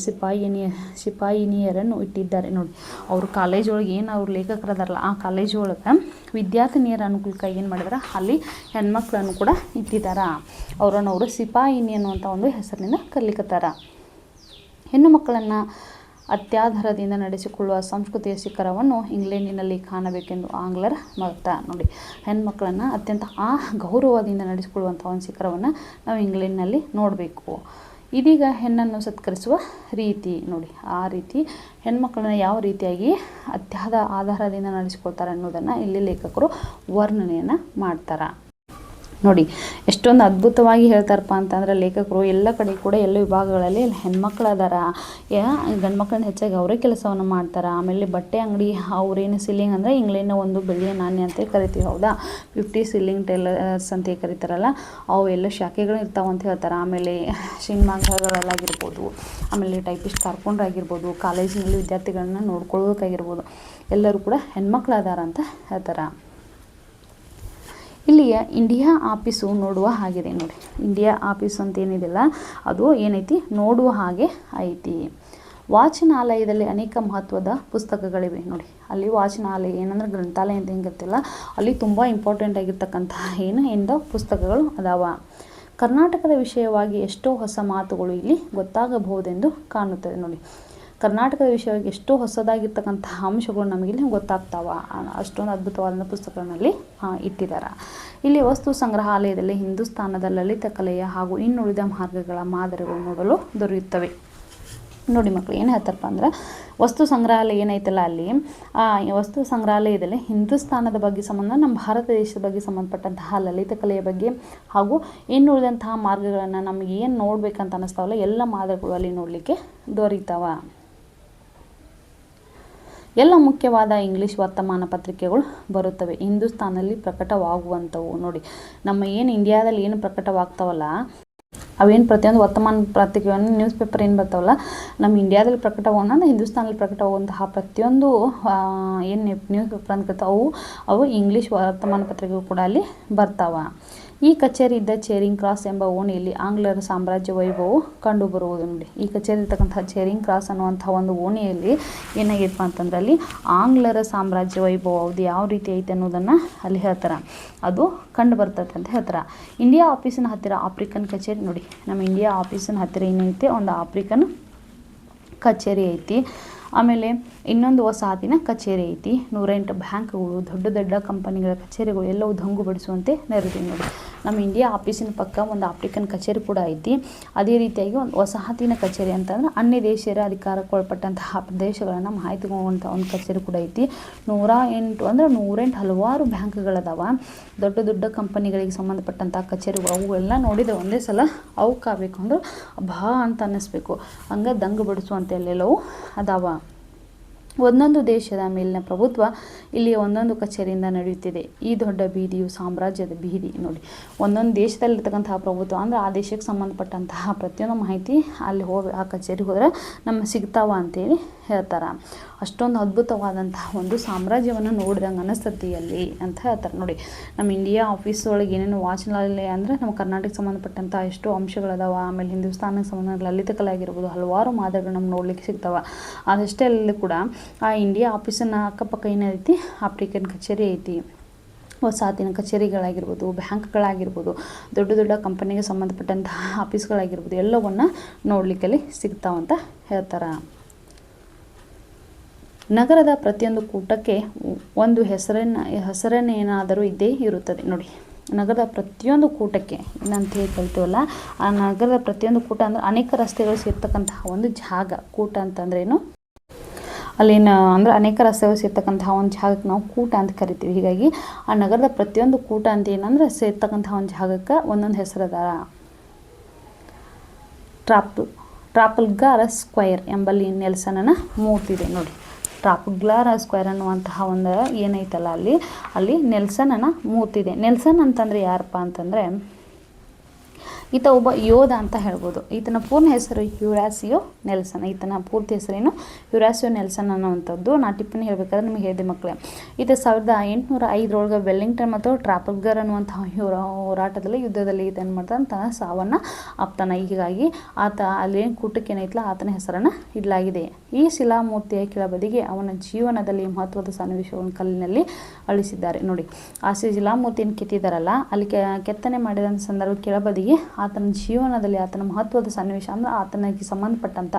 ಸಿಪಾಯಿನಿಯರನ್ನು ಇಟ್ಟಿದ್ದಾರೆ. ನೋಡಿ ಅವರು ಕಾಲೇಜ್ ಒಳಗೆ ಏನು ಅವ್ರು ಲೇಖಕರದಾರಲ್ಲ, ಆ ಕಾಲೇಜ್ ಒಳಗೆ ವಿದ್ಯಾರ್ಥಿನಿಯರ ಅನುಕೂಲಕ್ಕಾಗಿ ಏನು ಮಾಡಿದಾರೆ, ಅಲ್ಲಿ ಹೆಣ್ಮಕ್ಳನ್ನು ಕೂಡ ಇಟ್ಟಿದ್ದಾರೆ. ಅವರನ್ನು ಅವರು ಸಿಪಾಯಿನಿ ಅನ್ನುವಂಥ ಒಂದು ಹೆಸರಿನಿಂದ ಕರೀಲಿಕತ್ತಾರ. ಹೆಣ್ಣು ಮಕ್ಕಳನ್ನು ಅತ್ಯಾಧಾರದಿಂದ ನಡೆಸಿಕೊಳ್ಳುವ ಸಂಸ್ಕೃತಿಯ ಶಿಖರವನ್ನು ಇಂಗ್ಲೆಂಡಿನಲ್ಲಿ ಕಾಣಬೇಕೆಂದು ಆಂಗ್ಲರ ಮತ. ನೋಡಿ ಹೆಣ್ಮಕ್ಳನ್ನು ಅತ್ಯಂತ ಗೌರವದಿಂದ ನಡೆಸಿಕೊಳ್ಳುವಂಥ ಒಂದು ಶಿಖರವನ್ನು ನಾವು ಇಂಗ್ಲೆಂಡ್ನಲ್ಲಿ ನೋಡಬೇಕು. ಇದೀಗ ಹೆಣ್ಣನ್ನು ಸತ್ಕರಿಸುವ ರೀತಿ. ನೋಡಿ ಆ ರೀತಿ ಹೆಣ್ಮಕ್ಳನ್ನ ಯಾವ ರೀತಿಯಾಗಿ ಆಧಾರದಿಂದ ನಡೆಸಿಕೊಳ್ತಾರೆ ಅನ್ನೋದನ್ನು ಇಲ್ಲಿ ಲೇಖಕರು ವರ್ಣನೆಯನ್ನು ಮಾಡ್ತಾರೆ. ನೋಡಿ ಎಷ್ಟೊಂದು ಅದ್ಭುತವಾಗಿ ಹೇಳ್ತಾರಪ್ಪ ಅಂತಂದರೆ ಲೇಖಕರು ಎಲ್ಲ ಕಡೆ ಕೂಡ ಎಲ್ಲ ವಿಭಾಗಗಳಲ್ಲಿ ಹೆಣ್ಮಕ್ಳು ಅದಾರ, ಗಂಡು ಮಕ್ಕಳನ್ನ ಹೆಚ್ಚಾಗಿ ಅವರೇ ಕೆಲಸವನ್ನು ಮಾಡ್ತಾರೆ. ಆಮೇಲೆ ಬಟ್ಟೆ ಅಂಗಡಿ ಅವ್ರೇನು ಸಿಲ್ಲಿಂಗ್ ಅಂದರೆ ಇಂಗ್ಲೆಂಡ್ನ ಒಂದು ಬೆಳ್ಳಿಯ ನಾಣ್ಯ ಅಂತ ಕರಿತೀವಿ, ಹೌದಾ, 50 ಸಿಲ್ಲಿಂಗ್ ಟೇಲರ್ಸ್ ಅಂತ ಕರೀತಾರಲ್ಲ, ಅವು ಎಲ್ಲ ಶಾಖೆಗಳು ಇರ್ತಾವಂತ ಹೇಳ್ತಾರೆ. ಆಮೇಲೆ ಸಿನಿಮಾಗಳಲ್ಲಾಗಿರ್ಬೋದು, ಆಮೇಲೆ ಟೈಪಿಸ್ಟ್ ಕಾರ್ಕೊಂಡ್ರಾಗಿರ್ಬೋದು, ಕಾಲೇಜಿನಲ್ಲಿ ವಿದ್ಯಾರ್ಥಿಗಳನ್ನ ನೋಡ್ಕೊಳ್ಳೋದಕ್ಕಾಗಿರ್ಬೋದು, ಎಲ್ಲರೂ ಕೂಡ ಹೆಣ್ಮಕ್ಳು ಅದಾರ ಅಂತ ಹೇಳ್ತಾರೆ. ಇಲ್ಲಿಯ ಇಂಡಿಯಾ ಆಫೀಸು ನೋಡುವ ಹಾಗಿದೆ. ನೋಡಿ ಇಂಡಿಯಾ ಆಫೀಸ್ ಅಂತ ಏನಿದೆಯಲ್ಲ ಅದು ಏನೈತಿ, ನೋಡುವ ಹಾಗೆ ಐತಿ. ವಾಚನಾಲಯದಲ್ಲಿ ಅನೇಕ ಮಹತ್ವದ ಪುಸ್ತಕಗಳಿವೆ. ನೋಡಿ ಅಲ್ಲಿ ವಾಚನಾಲಯ ಏನಂದ್ರೆ ಗ್ರಂಥಾಲಯ ಅಂತ ಹೆಂಗೆ ಗೊತ್ತಿಲ್ಲ, ಅಲ್ಲಿ ತುಂಬ ಇಂಪಾರ್ಟೆಂಟ್ ಆಗಿರ್ತಕ್ಕಂತಹ ಏನು ಪುಸ್ತಕಗಳು ಅದಾವ. ಕರ್ನಾಟಕದ ವಿಷಯವಾಗಿ ಎಷ್ಟೋ ಹೊಸ ಮಾತುಗಳು ಇಲ್ಲಿ ಗೊತ್ತಾಗಬಹುದೆಂದು ಕಾಣುತ್ತದೆ. ನೋಡಿ ಕರ್ನಾಟಕದ ವಿಷಯವಾಗಿ ಎಷ್ಟೋ ಹೊಸದಾಗಿರ್ತಕ್ಕಂತಹ ಅಂಶಗಳು ನಮಗಿಲ್ಲಿ ಗೊತ್ತಾಗ್ತಾವ. ಅಷ್ಟೊಂದು ಅದ್ಭುತವಾದ ಪುಸ್ತಕಗಳಲ್ಲಿ ಇಟ್ಟಿದ್ದಾರೆ. ಇಲ್ಲಿ ವಸ್ತು ಸಂಗ್ರಹಾಲಯದಲ್ಲಿ ಹಿಂದೂಸ್ತಾನದ ಲಲಿತ ಕಲೆಯ ಹಾಗೂ ಇನ್ನುಳಿದ ಮಾರ್ಗಗಳ ಮಾದರಿಗಳು ನೋಡಲು ದೊರೆಯುತ್ತವೆ. ನೋಡಿ ಮಕ್ಕಳು ಏನು ಹೇಳ್ತಾರಪ್ಪ ಅಂದ್ರೆ, ವಸ್ತು ಸಂಗ್ರಹಾಲಯ ಏನೈತಲ್ಲ ಅಲ್ಲಿ ಆ ವಸ್ತು ಸಂಗ್ರಹಾಲಯದಲ್ಲಿ ಹಿಂದೂಸ್ತಾನದ ಬಗ್ಗೆ ನಮ್ಮ ಭಾರತ ದೇಶದ ಬಗ್ಗೆ ಸಂಬಂಧಪಟ್ಟಂತಹ ಲಲಿತ ಕಲೆಯ ಬಗ್ಗೆ ಹಾಗೂ ಇನ್ನುಳಿದಂತಹ ಮಾರ್ಗಗಳನ್ನು ನಮಗೆ ಏನು ನೋಡ್ಬೇಕಂತ ಅನ್ನಿಸ್ತಾವಲ್ಲ ಎಲ್ಲ ಮಾದರಿಗಳು ಅಲ್ಲಿ ನೋಡಲಿಕ್ಕೆ ದೊರೀತಾವ. ಎಲ್ಲ ಮುಖ್ಯವಾದ ಇಂಗ್ಲೀಷ್ ವರ್ತಮಾನ ಪತ್ರಿಕೆಗಳು ಬರುತ್ತವೆ, ಹಿಂದೂಸ್ತಾನಲ್ಲಿ ಪ್ರಕಟವಾಗುವಂಥವು. ನೋಡಿ ನಮ್ಮ ಏನು ಇಂಡಿಯಾದಲ್ಲಿ ಏನು ಪ್ರಕಟವಾಗ್ತಾವಲ್ಲ ಅವೇನು ಪ್ರತಿಯೊಂದು ವರ್ತಮಾನ ಪತ್ರಿಕೆಯನ್ನು ನ್ಯೂಸ್ ಪೇಪರ್ ಏನು ಬರ್ತಾವಲ್ಲ ನಮ್ಮ ಇಂಡಿಯಾದಲ್ಲಿ ಪ್ರಕಟವಾಗೋಣ, ಹಿಂದೂಸ್ತಾನಲ್ಲಿ ಪ್ರಕಟವಾಗುವಂತಹ ಪ್ರತಿಯೊಂದು ಏನು ನ್ಯೂಸ್ ಪೇಪರ್ ಅಂತ ಅವು ಇಂಗ್ಲೀಷ್ ವರ್ತಮಾನ ಪತ್ರಿಕೆಗಳು ಕೂಡ ಅಲ್ಲಿ ಬರ್ತಾವ. ಈ ಕಚೇರಿ ಇದ್ದ ಚೇರಿಂಗ್ ಕ್ರಾಸ್ ಎಂಬ ಓಣಿಯಲ್ಲಿ ಆಂಗ್ಲರ ಸಾಮ್ರಾಜ್ಯ ವೈಭವವು ಕಂಡುಬರುವುದು. ನೋಡಿ ಈ ಕಚೇರಿ ಇರ್ತಕ್ಕಂತಹ ಚೇರಿಂಗ್ ಕ್ರಾಸ್ ಅನ್ನುವಂಥ ಒಂದು ಓಣಿಯಲ್ಲಿ ಏನಾಗಿತ್ತಪ್ಪ ಅಂತಂದ್ರೆ ಅಲ್ಲಿ ಆಂಗ್ಲರ ಸಾಮ್ರಾಜ್ಯ ವೈಭವ ಅದು ಯಾವ ರೀತಿ ಐತೆ ಅನ್ನೋದನ್ನು ಅಲ್ಲಿ ಹೇಳ್ತಾರೆ, ಅದು ಕಂಡು ಬರ್ತದೆ ಅಂತ ಹೇಳ್ತಾರೆ. ಇಂಡಿಯಾ ಆಫೀಸಿನ ಹತ್ತಿರ ಆಫ್ರಿಕನ್ ಕಚೇರಿ. ನೋಡಿ ನಮ್ಮ ಇಂಡಿಯಾ ಆಫೀಸಿನ ಹತ್ತಿರ ಏನೈತೆ, ಒಂದು ಆಫ್ರಿಕನ್ ಕಚೇರಿ ಐತಿ. ಆಮೇಲೆ ಇನ್ನೊಂದು ವಸಾಹತಿನ ಕಚೇರಿ ಐತಿ. 108 ಬ್ಯಾಂಕ್ಗಳು, ದೊಡ್ಡ ದೊಡ್ಡ ಕಂಪನಿಗಳ ಕಚೇರಿಗಳು ಎಲ್ಲವೂ ದಂಗು ಬಡಿಸುವಂತೆ ನೆರೆದಿದೆ. ನೋಡಿ ನಮ್ಮ ಇಂಡಿಯಾ ಆಫೀಸಿನ ಪಕ್ಕ ಒಂದು ಆಫ್ರಿಕನ್ ಕಚೇರಿ ಕೂಡ ಐತಿ. ಅದೇ ರೀತಿಯಾಗಿ ಒಂದು ವಸಾಹತಿನ ಕಚೇರಿ ಅಂತಂದ್ರೆ ಅನ್ಯ ದೇಶೀಯರ ಅಧಿಕಾರಕ್ಕೆ ಒಳಪಟ್ಟಂತಹ ಪ್ರದೇಶಗಳನ್ನು ಮಾಹಿತಿ ತಗೊಳ್ಳುವಂಥ ಒಂದು ಕಚೇರಿ ಕೂಡ ಐತಿ. 108 ಅಂದರೆ 108 ಹಲವಾರು ಬ್ಯಾಂಕ್ಗಳದಾವ, ದೊಡ್ಡ ದೊಡ್ಡ ಕಂಪನಿಗಳಿಗೆ ಸಂಬಂಧಪಟ್ಟಂತಹ ಕಚೇರಿಗಳು. ಅವುಗಳೆಲ್ಲ ನೋಡಿದರೆ ಒಂದೇ ಸಲ ಅವಕ್ಕಾಗಬೇಕು ಅಂದ್ರೆ ಬಾ ಅಂತ ಅನ್ನಿಸ್ಬೇಕು, ಹಂಗೆ ದಂಗು ಬಡಿಸುವಂತೆ ಎಲ್ಲೆಲ್ಲವೂ ಅದಾವ. ಒಂದೊಂದು ದೇಶದ ಮೇಲಿನ ಪ್ರಭುತ್ವ ಇಲ್ಲಿ ಒಂದೊಂದು ಕಚೇರಿಯಿಂದ ನಡೆಯುತ್ತಿದೆ. ಈ ದೊಡ್ಡ ಬೀದಿಯು ಸಾಮ್ರಾಜ್ಯದ ಬೀದಿ. ನೋಡಿ, ಒಂದೊಂದು ದೇಶದಲ್ಲಿರ್ತಕ್ಕಂತಹ ಪ್ರಭುತ್ವ ಅಂದರೆ ಆ ದೇಶಕ್ಕೆ ಸಂಬಂಧಪಟ್ಟಂತಹ ಪ್ರತಿಯೊಂದು ಮಾಹಿತಿ ಅಲ್ಲಿ ಹೋಗಿ ಆ ಕಚೇರಿಗೆ ಹೋದರೆ ನಮಗೆ ಸಿಗ್ತಾವ ಅಂತೇಳಿ ಹೇಳ್ತಾರೆ. ಅಷ್ಟೊಂದು ಅದ್ಭುತವಾದಂತಹ ಒಂದು ಸಾಮ್ರಾಜ್ಯವನ್ನು ನೋಡಿದಂಗೆ ಅನಿಸ್ತತಿ ಅಲ್ಲಿ ಅಂತ ಹೇಳ್ತಾರೆ. ನೋಡಿ, ನಮ್ಮ ಇಂಡಿಯಾ ಆಫೀಸ್ ಒಳಗೆ ಏನೇನು ವಾಚನಾಲಯ ಅಂದರೆ ನಮ್ಮ ಕರ್ನಾಟಕಕ್ಕೆ ಸಂಬಂಧಪಟ್ಟಂಥ ಎಷ್ಟೋ ಅಂಶಗಳದಾವ. ಆಮೇಲೆ ಹಿಂದೂಸ್ತಾನಕ್ಕೆ ಸಂಬಂಧ ಲಲಿತ ಕಲೆ ಆಗಿರ್ಬೋದು, ಹಲವಾರು ಮಾದರಿಗಳು ನಮ್ಗೆ ನೋಡ್ಲಿಕ್ಕೆ ಸಿಗ್ತಾವೆ. ಅದಷ್ಟೇ ಅಲ್ಲದೆ ಕೂಡ ಆ ಇಂಡಿಯಾ ಆಫೀಸನ್ನು ಅಕ್ಕಪಕ್ಕ ಏನೈತಿ ಆಫ್ರಿಕನ್ ಕಚೇರಿ ಐತಿ, ವಸಾಹತಿನ ಕಚೇರಿಗಳಾಗಿರ್ಬೋದು, ಬ್ಯಾಂಕ್ಗಳಾಗಿರ್ಬೋದು, ದೊಡ್ಡ ದೊಡ್ಡ ಕಂಪನಿಗೆ ಸಂಬಂಧಪಟ್ಟಂತಹ ಆಫೀಸ್ಗಳಾಗಿರ್ಬೋದು, ಎಲ್ಲವನ್ನು ನೋಡಲಿಕ್ಕಲ್ಲಿ ಸಿಗ್ತಾವಂತ ಹೇಳ್ತಾರೆ. ನಗರದ ಪ್ರತಿಯೊಂದು ಕೂಟಕ್ಕೆ ಒಂದು ಹೆಸರೇನಾದರೂ ಇದ್ದೇ ಇರುತ್ತದೆ. ನೋಡಿ, ನಗರದ ಪ್ರತಿಯೊಂದು ಕೂಟಕ್ಕೆ ಏನಂತ ಹೇಳಿ ಕರಿತೀವಲ್ಲ, ಆ ನಗರದ ಪ್ರತಿಯೊಂದು ಕೂಟ ಅಂದರೆ ಅನೇಕ ರಸ್ತೆಗಳು ಸೇರ್ತಕ್ಕಂತಹ ಒಂದು ಜಾಗ. ಕೂಟ ಅಂತಂದ್ರೇನು, ಅಲ್ಲಿನ ಅಂದರೆ ಅನೇಕ ರಸ್ತೆಗಳು ಸೇರ್ತಕ್ಕಂತಹ ಒಂದು ಜಾಗಕ್ಕೆ ನಾವು ಕೂಟ ಅಂತ ಕರಿತೀವಿ. ಹೀಗಾಗಿ ಆ ನಗರದ ಪ್ರತಿಯೊಂದು ಕೂಟ ಅಂತ ಏನಂದ್ರೆ ಸೇರ್ತಕ್ಕಂತಹ ಒಂದು ಜಾಗಕ್ಕೆ ಒಂದೊಂದು ಹೆಸರದ. ಟ್ರಾಫಲ್ಗಾರ್ ಸ್ಕ್ವೇರ್ ಎಂಬಲ್ಲಿ ನೆಲ್ಸನ್ನ ಮೂರ್ತಿದೆ. ನೋಡಿ, ಟ್ರಾಫಲ್ಗಾರ್ ಸ್ಕ್ವೇರ್ ಅನ್ನುವಂತಹ ಒಂದು ಏನೈತಲ್ಲ ಅಲ್ಲಿ ನೆಲ್ಸನ್ನ ಮೂರ್ತಿದೆ. ನೆಲ್ಸನ್ ಅಂತಂದರೆ ಯಾರಪ್ಪ ಅಂತಂದರೆ ಈತ ಒಬ್ಬ ಯೋಧ ಅಂತ ಹೇಳ್ಬೋದು. ಈತನ ಪೂರ್ಣ ಹೆಸರು ಯುರಾಸಿಯೋ ನೆಲ್ಸನ್. ಈತನ ಪೂರ್ತಿ ಹೆಸರೇನು ಯುರಾಸಿಯೋ ನೆಲ್ಸನ್ ಅನ್ನುವಂಥದ್ದು. ನಾ ಟಿಪ್ಪಣಿ ಹೇಳಬೇಕಾದ್ರೆ ನಿಮಗೆ ಹೇಳಿದೆ ಮಕ್ಕಳೇ. ಈತ 1805 ವೆಲ್ಲಿಂಗ್ಟನ್ ಮತ್ತು ಟ್ರಾಫಲ್ಗರ್ ಅನ್ನುವಂತಹ ಹೋರಾಟದಲ್ಲಿ ಯುದ್ಧದಲ್ಲಿ ಈತ ಏನು ಮಾಡ್ತಾನೆ, ತನ್ನ ಸಾವನ್ನು ಅಪ್ತಾನೆ. ಹೀಗಾಗಿ ಆತ ಅಲ್ಲೇನು ಕೂಟಕ್ಕೆ ಏನೈತಲ್ಲ ಆತನ ಹೆಸರನ್ನು ಇಡಲಾಗಿದೆ. ಈ ಶಿಲಾಮೂರ್ತಿಯ ಕೆಳಬದಿಗೆ ಅವನ ಜೀವನದಲ್ಲಿ ಮಹತ್ವದ ಸನ್ನಿವೇಶವನ್ನು ಕಲ್ಲಿನಲ್ಲಿ ಅಳಿಸಿದ್ದಾರೆ. ನೋಡಿ, ಆ ಶಿಲಾಮೂರ್ತಿಯನ್ನು ಕೆತ್ತಿದಾರಲ್ಲ, ಅಲ್ಲಿ ಕೆತ್ತನೆ ಮಾಡಿದ ಸಂದರ್ಭ ಕೆಳಬದಿಗೆ ಆತನ ಜೀವನದಲ್ಲಿ ಆತನ ಮಹತ್ವದ ಸನ್ನಿವೇಶ ಅಂದರೆ ಆತನಿಗೆ ಸಂಬಂಧಪಟ್ಟಂಥ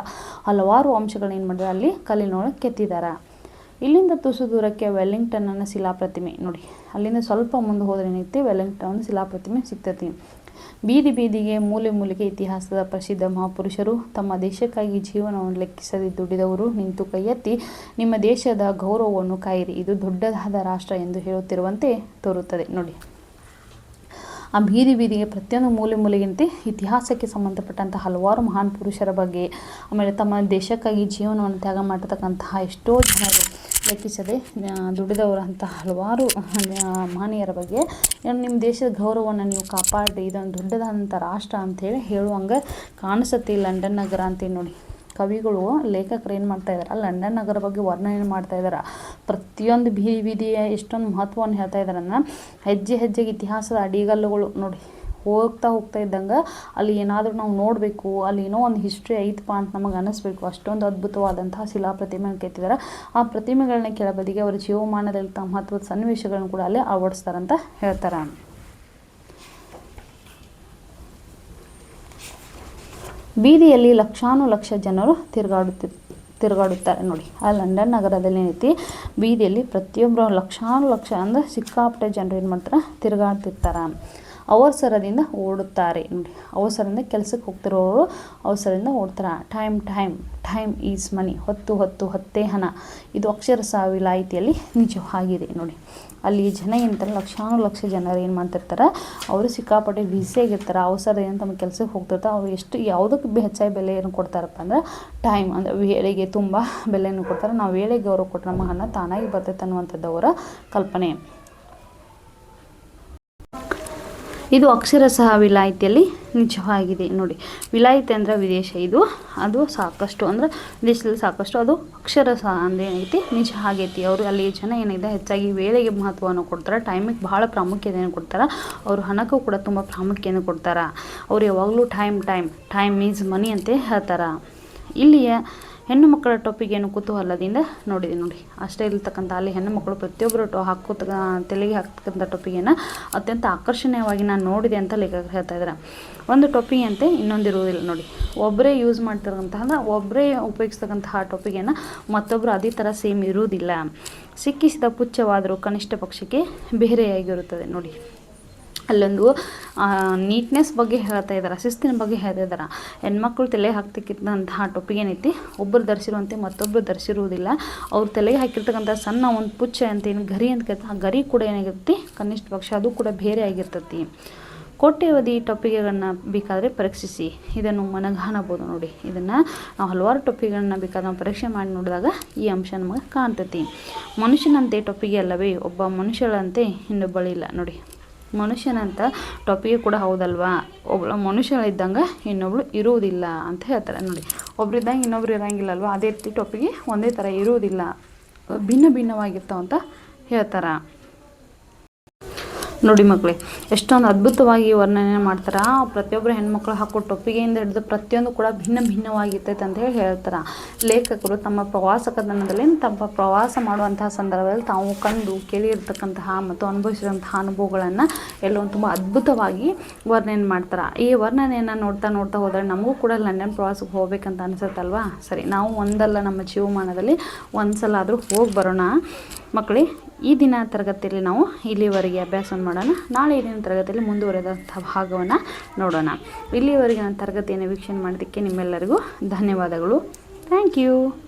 ಹಲವಾರು ಅಂಶಗಳನ್ನ ಏನು ಮಾಡಿದ್ರೆ ಅಲ್ಲಿ ಕಲ್ಲಿನೊಳಗೆ ಕೆತ್ತಿದ್ದಾರೆ. ಇಲ್ಲಿಂದ ತುಸು ದೂರಕ್ಕೆ ವೆಲ್ಲಿಂಗ್ಟನ್ನ ಶಿಲಾಪ್ರತಿಮೆ. ನೋಡಿ, ಅಲ್ಲಿಂದ ಸ್ವಲ್ಪ ಮುಂದೆ ಹೋದ್ರೆ ಏನೈತಿ ವೆಲ್ಲಿಂಗ್ಟನ್ ಶಿಲಾಪ್ರತಿಮೆ ಸಿಗ್ತೈತಿ. ಬೀದಿ ಬೀದಿಗೆ ಮೂಲೆ ಮೂಲೆಗೆ ಇತಿಹಾಸದ ಪ್ರಸಿದ್ಧ ಮಹಾಪುರುಷರು, ತಮ್ಮ ದೇಶಕ್ಕಾಗಿ ಜೀವನವನ್ನು ಲೆಕ್ಕಿಸದೆ ದುಡಿದವರು ನಿಂತು ಕೈ ಎತ್ತಿ ನಿಮ್ಮ ದೇಶದ ಗೌರವವನ್ನು ಕಾಯಿರಿ, ಇದು ದೊಡ್ಡದಾದ ರಾಷ್ಟ್ರ ಎಂದು ಹೇಳುತ್ತಿರುವಂತೆ ತೋರುತ್ತದೆ. ನೋಡಿ, ಆ ಬೀದಿ ಬೀದಿಗೆ ಪ್ರತಿಯೊಂದು ಮೂಲೆ ಮೂಲೆಗಿಂತ ಇತಿಹಾಸಕ್ಕೆ ಸಂಬಂಧಪಟ್ಟಂಥ ಹಲವಾರು ಮಹಾನ್ ಪುರುಷರ ಬಗ್ಗೆ, ಆಮೇಲೆ ತಮ್ಮ ದೇಶಕ್ಕಾಗಿ ಜೀವನವನ್ನು ತ್ಯಾಗ ಮಾಡಿರ್ತಕ್ಕಂತಹ ಎಷ್ಟೋ ಜನರು ಲೆಕ್ಕಿಸದೆ ದುಡಿದವರಂಥ ಹಲವಾರು ಮಹನೀಯರ ಬಗ್ಗೆ ನಿಮ್ಮ ದೇಶದ ಗೌರವವನ್ನು ನೀವು ಕಾಪಾಡಿ, ಇದೊಂದು ದೊಡ್ಡದಾದಂಥ ರಾಷ್ಟ್ರ ಅಂಥೇಳಿ ಹೇಳುವಂಗೆ ಕಾಣಿಸುತ್ತೆ ಲಂಡನ್ ನಗರ ಅಂತೇಳಿ. ನೋಡಿ, ಕವಿಗಳು ಲೇಖಕರು ಏನು ಮಾಡ್ತಾಯಿದ್ದಾರೆ, ಲಂಡನ್ ನಗರ ಬಗ್ಗೆ ವರ್ಣನೆ ಮಾಡ್ತಾಯಿದ್ದಾರೆ. ಪ್ರತಿಯೊಂದು ಬೀದಿ ಬೀದಿಯ ಎಷ್ಟೊಂದು ಮಹತ್ವವನ್ನು ಹೇಳ್ತಾ ಇದ್ದಾರನ್ನ ಹೆಜ್ಜೆ ಹೆಜ್ಜೆಗೆ ಇತಿಹಾಸದ ಅಡಿಗಲ್ಲುಗಳು. ನೋಡಿ, ಹೋಗ್ತಾ ಇದ್ದಂಗೆ ಅಲ್ಲಿ ಏನಾದರೂ ನಾವು ನೋಡಬೇಕು, ಅಲ್ಲಿ ಏನೋ ಒಂದು ಹಿಸ್ಟ್ರಿ ಐತಪ್ಪ ಅಂತ ನಮಗೆ ಅನ್ನಿಸ್ಬೇಕು. ಅಷ್ಟೊಂದು ಅದ್ಭುತವಾದಂತಹ ಶಿಲಾಪ್ರತಿಮೆಯನ್ನು ಕೆತ್ತಿದ್ದಾರೆ. ಆ ಪ್ರತಿಮೆಗಳನ್ನ ಕೆಳಬದಿಗೆ ಅವರ ಜೀವಮಾನದಲ್ಲಿ ತಮ್ಮ ಮಹತ್ವದ ಸನ್ನಿವೇಶಗಳನ್ನು ಕೂಡ ಅಲ್ಲೇ ಅಳವಡಿಸ್ತಾರಂತ ಹೇಳ್ತಾರೆ. ಬೀದಿಯಲ್ಲಿ ಲಕ್ಷ ಜನರು ತಿರುಗಾಡುತ್ತಾರೆ. ನೋಡಿ, ಆ ಲಂಡನ್ ನಗರದಲ್ಲಿ ಏನೈತಿ, ಬೀದಿಯಲ್ಲಿ ಪ್ರತಿಯೊಬ್ಬರು ಲಕ್ಷ ಅಂದರೆ ಸಿಕ್ಕಾಪಟ್ಟೆ ಜನರು ಏನು ಮಾಡ್ತಾರೆ, ತಿರುಗಾಡ್ತಿರ್ತಾರೆ. ಅವಸರದಿಂದ ಓಡುತ್ತಾರೆ. ನೋಡಿ, ಅವಸರದಿಂದ ಕೆಲಸಕ್ಕೆ ಹೋಗ್ತಿರೋರು ಅವಸರದಿಂದ ಓಡ್ತಾರೆ. ಟೈಮ್ ಈಸ್ ಮನಿ. ಹೊತ್ತೇ ಹಣ. ಇದು ಅಕ್ಷರಶಃ ವಿಲಾಯಿತಿಯಲ್ಲಿ ನಿಜವಾಗಿದೆ. ನೋಡಿ, ಅಲ್ಲಿ ಜನ ಏನಂತಾರೆ, ಲಕ್ಷ ಜನರು ಏನು ಮಾಡ್ತಿರ್ತಾರೆ, ಅವರು ಸಿಕ್ಕಾಪಟ್ಟೆ ಬ್ಯುಸಿಯಾಗಿರ್ತಾರೆ. ಅವಸರದಿಂದ ತಮ್ಮ ಕೆಲಸಕ್ಕೆ ಹೋಗ್ತಿರ್ತಾರೆ. ಅವ್ರು ಯಾವುದಕ್ಕೆ ಹೆಚ್ಚಾಗಿ ಬೆಲೆಯನ್ನು ಕೊಡ್ತಾರಪ್ಪ ಅಂದರೆ ಟೈಮ್ ಅಂದರೆ ವೇಳೆಗೆ ತುಂಬ ಬೆಲೆಯನ್ನು ಕೊಡ್ತಾರೆ. ನಾವು ವೇಳೆಗೆ ಗೌರವ ಕೊಟ್ಟರೆ ನಮ್ಮ ಹಣ ತಾನಾಗಿ ಬರ್ತೈತೆ ಅನ್ನುವಂಥದ್ದು ಅವರ ಕಲ್ಪನೆ. ಇದು ಅಕ್ಷರಶಃ ವಿಲಾಯಿತಿಯಲ್ಲಿ ನಿಜವಾಗಿದೆ. ನೋಡಿ, ವಿಲಾಯಿತಿ ಅಂದರೆ ವಿದೇಶ, ಅದು ಸಾಕಷ್ಟು ಅಂದರೆ ವಿದೇಶದಲ್ಲಿ ಸಾಕಷ್ಟು ಅದು ಅಕ್ಷರಶಃ ಅಂದರೆ ಏನೈತಿ ನಿಜ ಆಗೈತಿ. ಅವರು ಅಲ್ಲಿ ಜನ ಏನಿದೆ ಹೆಚ್ಚಾಗಿ ವೇಳೆಗೆ ಮಹತ್ವವನ್ನು ಕೊಡ್ತಾರೆ, ಟೈಮಿಗೆ ಭಾಳ ಪ್ರಾಮುಖ್ಯತೆಯನ್ನು ಕೊಡ್ತಾರೆ. ಅವರು ಹಣಕ್ಕೂ ಕೂಡ ತುಂಬ ಪ್ರಾಮುಖ್ಯತೆಯನ್ನು ಕೊಡ್ತಾರೆ. ಅವ್ರು ಯಾವಾಗಲೂ ಟೈಮ್ ಈಸ್ ಮನಿ ಅಂತ ಹೇಳ್ತಾರೆ. ಇಲ್ಲಿಯ ಹೆಣ್ಣು ಮಕ್ಕಳ ಟೊಪ್ಪಿಗೇನು ಕುತೂಹಲದಿಂದ ನೋಡಿ, ಅಷ್ಟೇ ಇರ್ತಕ್ಕಂಥ ಅಲ್ಲಿ ಹೆಣ್ಣು ಮಕ್ಕಳು ಪ್ರತಿಯೊಬ್ಬರು ತಲೆಗೆ ಹಾಕ್ತಕ್ಕಂಥ ಟೊಪ್ಪಿಗೆಯನ್ನು ಅತ್ಯಂತ ಆಕರ್ಷಣೀಯವಾಗಿ ನಾನು ನೋಡಿದೆ ಅಂತ ಲೇಖಕರು ಹೇಳ್ತಾ ಇದ್ದಾರೆ. ಒಂದು ಟೊಪ್ಪಿಗೆ ಅಂತೆ ಇನ್ನೊಂದು ಇರುವುದಿಲ್ಲ. ನೋಡಿ, ಒಬ್ಬರೇ ಯೂಸ್ ಮಾಡ್ತಿರೋಂತಹ ಅಂದರೆ ಒಬ್ಬರೇ ಉಪಯೋಗಿಸ್ತಕ್ಕಂತಹ ಟೊಪ್ಪಿಗೆಯನ್ನು ಮತ್ತೊಬ್ಬರು ಅದೇ ಥರ ಸೇಮ್ ಇರುವುದಿಲ್ಲ. ಸಿಕ್ಕಿಸಿದ ಪುಚ್ಚವಾದರೂ ಕನಿಷ್ಠ ಪಕ್ಷಕ್ಕೆ ಬೇರೆಯಾಗಿರುತ್ತದೆ. ನೋಡಿ, ಅಲ್ಲೊಂದು ನೀಟ್ನೆಸ್ ಬಗ್ಗೆ ಹೇಳ್ತಾ ಇದ್ದಾರೆ, ಶಿಸ್ತಿನ ಬಗ್ಗೆ ಹೇಳ್ತಾ ಇದ್ದಾರೆ. ಹೆಣ್ಮಕ್ಳು ತಲೆಗೆ ಹಾಕ್ತಕ್ಕಂತಹ ಟೊಪ್ಪಿಗೆ ಏನೈತಿ, ಒಬ್ಬರು ಧರಿಸಿರುವಂತೆ ಮತ್ತೊಬ್ಬರು ಧರಿಸಿರುವುದಿಲ್ಲ. ಅವ್ರು ತಲೆಗೆ ಹಾಕಿರ್ತಕ್ಕಂಥ ಸಣ್ಣ ಒಂದು ಪುಚ್ಚ ಅಂತ ಏನು ಗರಿ ಅಂತ ಕೇಳ್ತಾರೆ, ಆ ಗರಿ ಕೂಡ ಏನಾಗಿರುತ್ತೆ ಕನಿಷ್ಠ ಪಕ್ಷ ಅದು ಕೂಡ ಬೇರೆ ಆಗಿರ್ತೈತಿ. ಕೋಟ್ಯಾವಧಿ ಟೊಪ್ಪಿಗೆಗಳನ್ನ ಬೇಕಾದರೆ ಪರೀಕ್ಷಿಸಿ. ಇದನ್ನು ಮನಗಾಣಬಹುದು ನೋಡಿ. ಇದನ್ನು ನಾವು ಹಲವಾರು ಟೊಪ್ಪಿಗೆಗಳನ್ನ ಬೇಕಾದ್ರೆ ನಾವು ಪರೀಕ್ಷೆ ಮಾಡಿ ನೋಡಿದಾಗ ಈ ಅಂಶ ನಮಗೆ ಕಾಣ್ತೈತಿ. ಮನುಷ್ಯನಂತೆ ಟೊಪ್ಪಿಗೆ ಅಲ್ಲವೇ, ಒಬ್ಬ ಮನುಷ್ಯಳಂತೆ ಇನ್ನೊಬ್ಬಳಿಲ್ಲ ನೋಡಿ. ಮನುಷ್ಯನಂತ ಟೊಪ್ಪಿಗೆ ಕೂಡ ಹೌದಲ್ವಾ, ಒಬ್ಬ ಮನುಷ್ಯಳಿದ್ದಂಗೆ ಇನ್ನೊಬ್ಳು ಇರುವುದಿಲ್ಲ ಅಂತ ಹೇಳ್ತಾರೆ ನೋಡಿ. ಒಬ್ರಿದ್ದಂಗೆ ಇನ್ನೊಬ್ರು ಇರೋಂಗಿಲ್ಲ ಅಲ್ವಾ, ಅದೇ ರೀತಿ ಟೊಪ್ಪಿಗೆ ಒಂದೇ ಥರ ಇರುವುದಿಲ್ಲ, ಭಿನ್ನ ಭಿನ್ನವಾಗಿರ್ತಾವ ಅಂತ ಹೇಳ್ತಾರೆ ನೋಡಿ. ಮಕ್ಕಳೇ ಎಷ್ಟೊಂದು ಅದ್ಭುತವಾಗಿ ವರ್ಣನೆ ಮಾಡ್ತಾರೆ. ಪ್ರತಿಯೊಬ್ಬರು ಹೆಣ್ಮಕ್ಳು ಹಾಕೋ ಟೊಪ್ಪಿಗೆಯಿಂದ ಹಿಡಿದು ಪ್ರತಿಯೊಂದು ಕೂಡ ಭಿನ್ನ ಭಿನ್ನವಾಗಿರ್ತೈತೆ ಅಂತ ಹೇಳ್ತಾರೆ. ಲೇಖಕರು ತಮ್ಮ ಪ್ರವಾಸ ಕಥನದಲ್ಲಿ ತಮ್ಮ ಪ್ರವಾಸ ಮಾಡುವಂತಹ ಸಂದರ್ಭದಲ್ಲಿ ತಾವು ಕಂಡು ಕೇಳಿರ್ತಕ್ಕಂತಹ ಮತ್ತು ಅನುಭವಿಸಿದಂತಹ ಅನುಭವಗಳನ್ನು ಎಲ್ಲವೂ ತುಂಬ ಅದ್ಭುತವಾಗಿ ವರ್ಣನೆ ಮಾಡ್ತಾರೆ. ಈ ವರ್ಣನೆಯನ್ನು ನೋಡ್ತಾ ನೋಡ್ತಾ ಹೋದರೆ ನಮಗೂ ಕೂಡ ಲಂಡನ್ ಪ್ರವಾಸಕ್ಕೆ ಹೋಗ್ಬೇಕಂತ ಅನಿಸುತ್ತಲ್ವಾ. ಸರಿ, ನಾವು ಒಂದಲ್ಲ ನಮ್ಮ ಜೀವಮಾನದಲ್ಲಿ ಒಂದು ಸಲ ಆದರೂ ಹೋಗಿ ಬರೋಣ ಮಕ್ಕಳೇ. ಈ ದಿನ ತರಗತಿಯಲ್ಲಿ ನಾವು ಇಲ್ಲಿವರೆಗೆ ಅಭ್ಯಾಸ ಮಾಡೋಣ. ನಾಳೆ ದಿನ ತರಗತಿಯಲ್ಲಿ ಮುಂದುವರೆದಂಥ ಭಾಗವನ್ನು ನೋಡೋಣ. ಇಲ್ಲಿವರೆಗೆ ನನ್ನ ತರಗತಿಯನ್ನು ವೀಕ್ಷಣೆ ಮಾಡೋದಕ್ಕೆ ನಿಮ್ಮೆಲ್ಲರಿಗೂ ಧನ್ಯವಾದಗಳು. Thank you.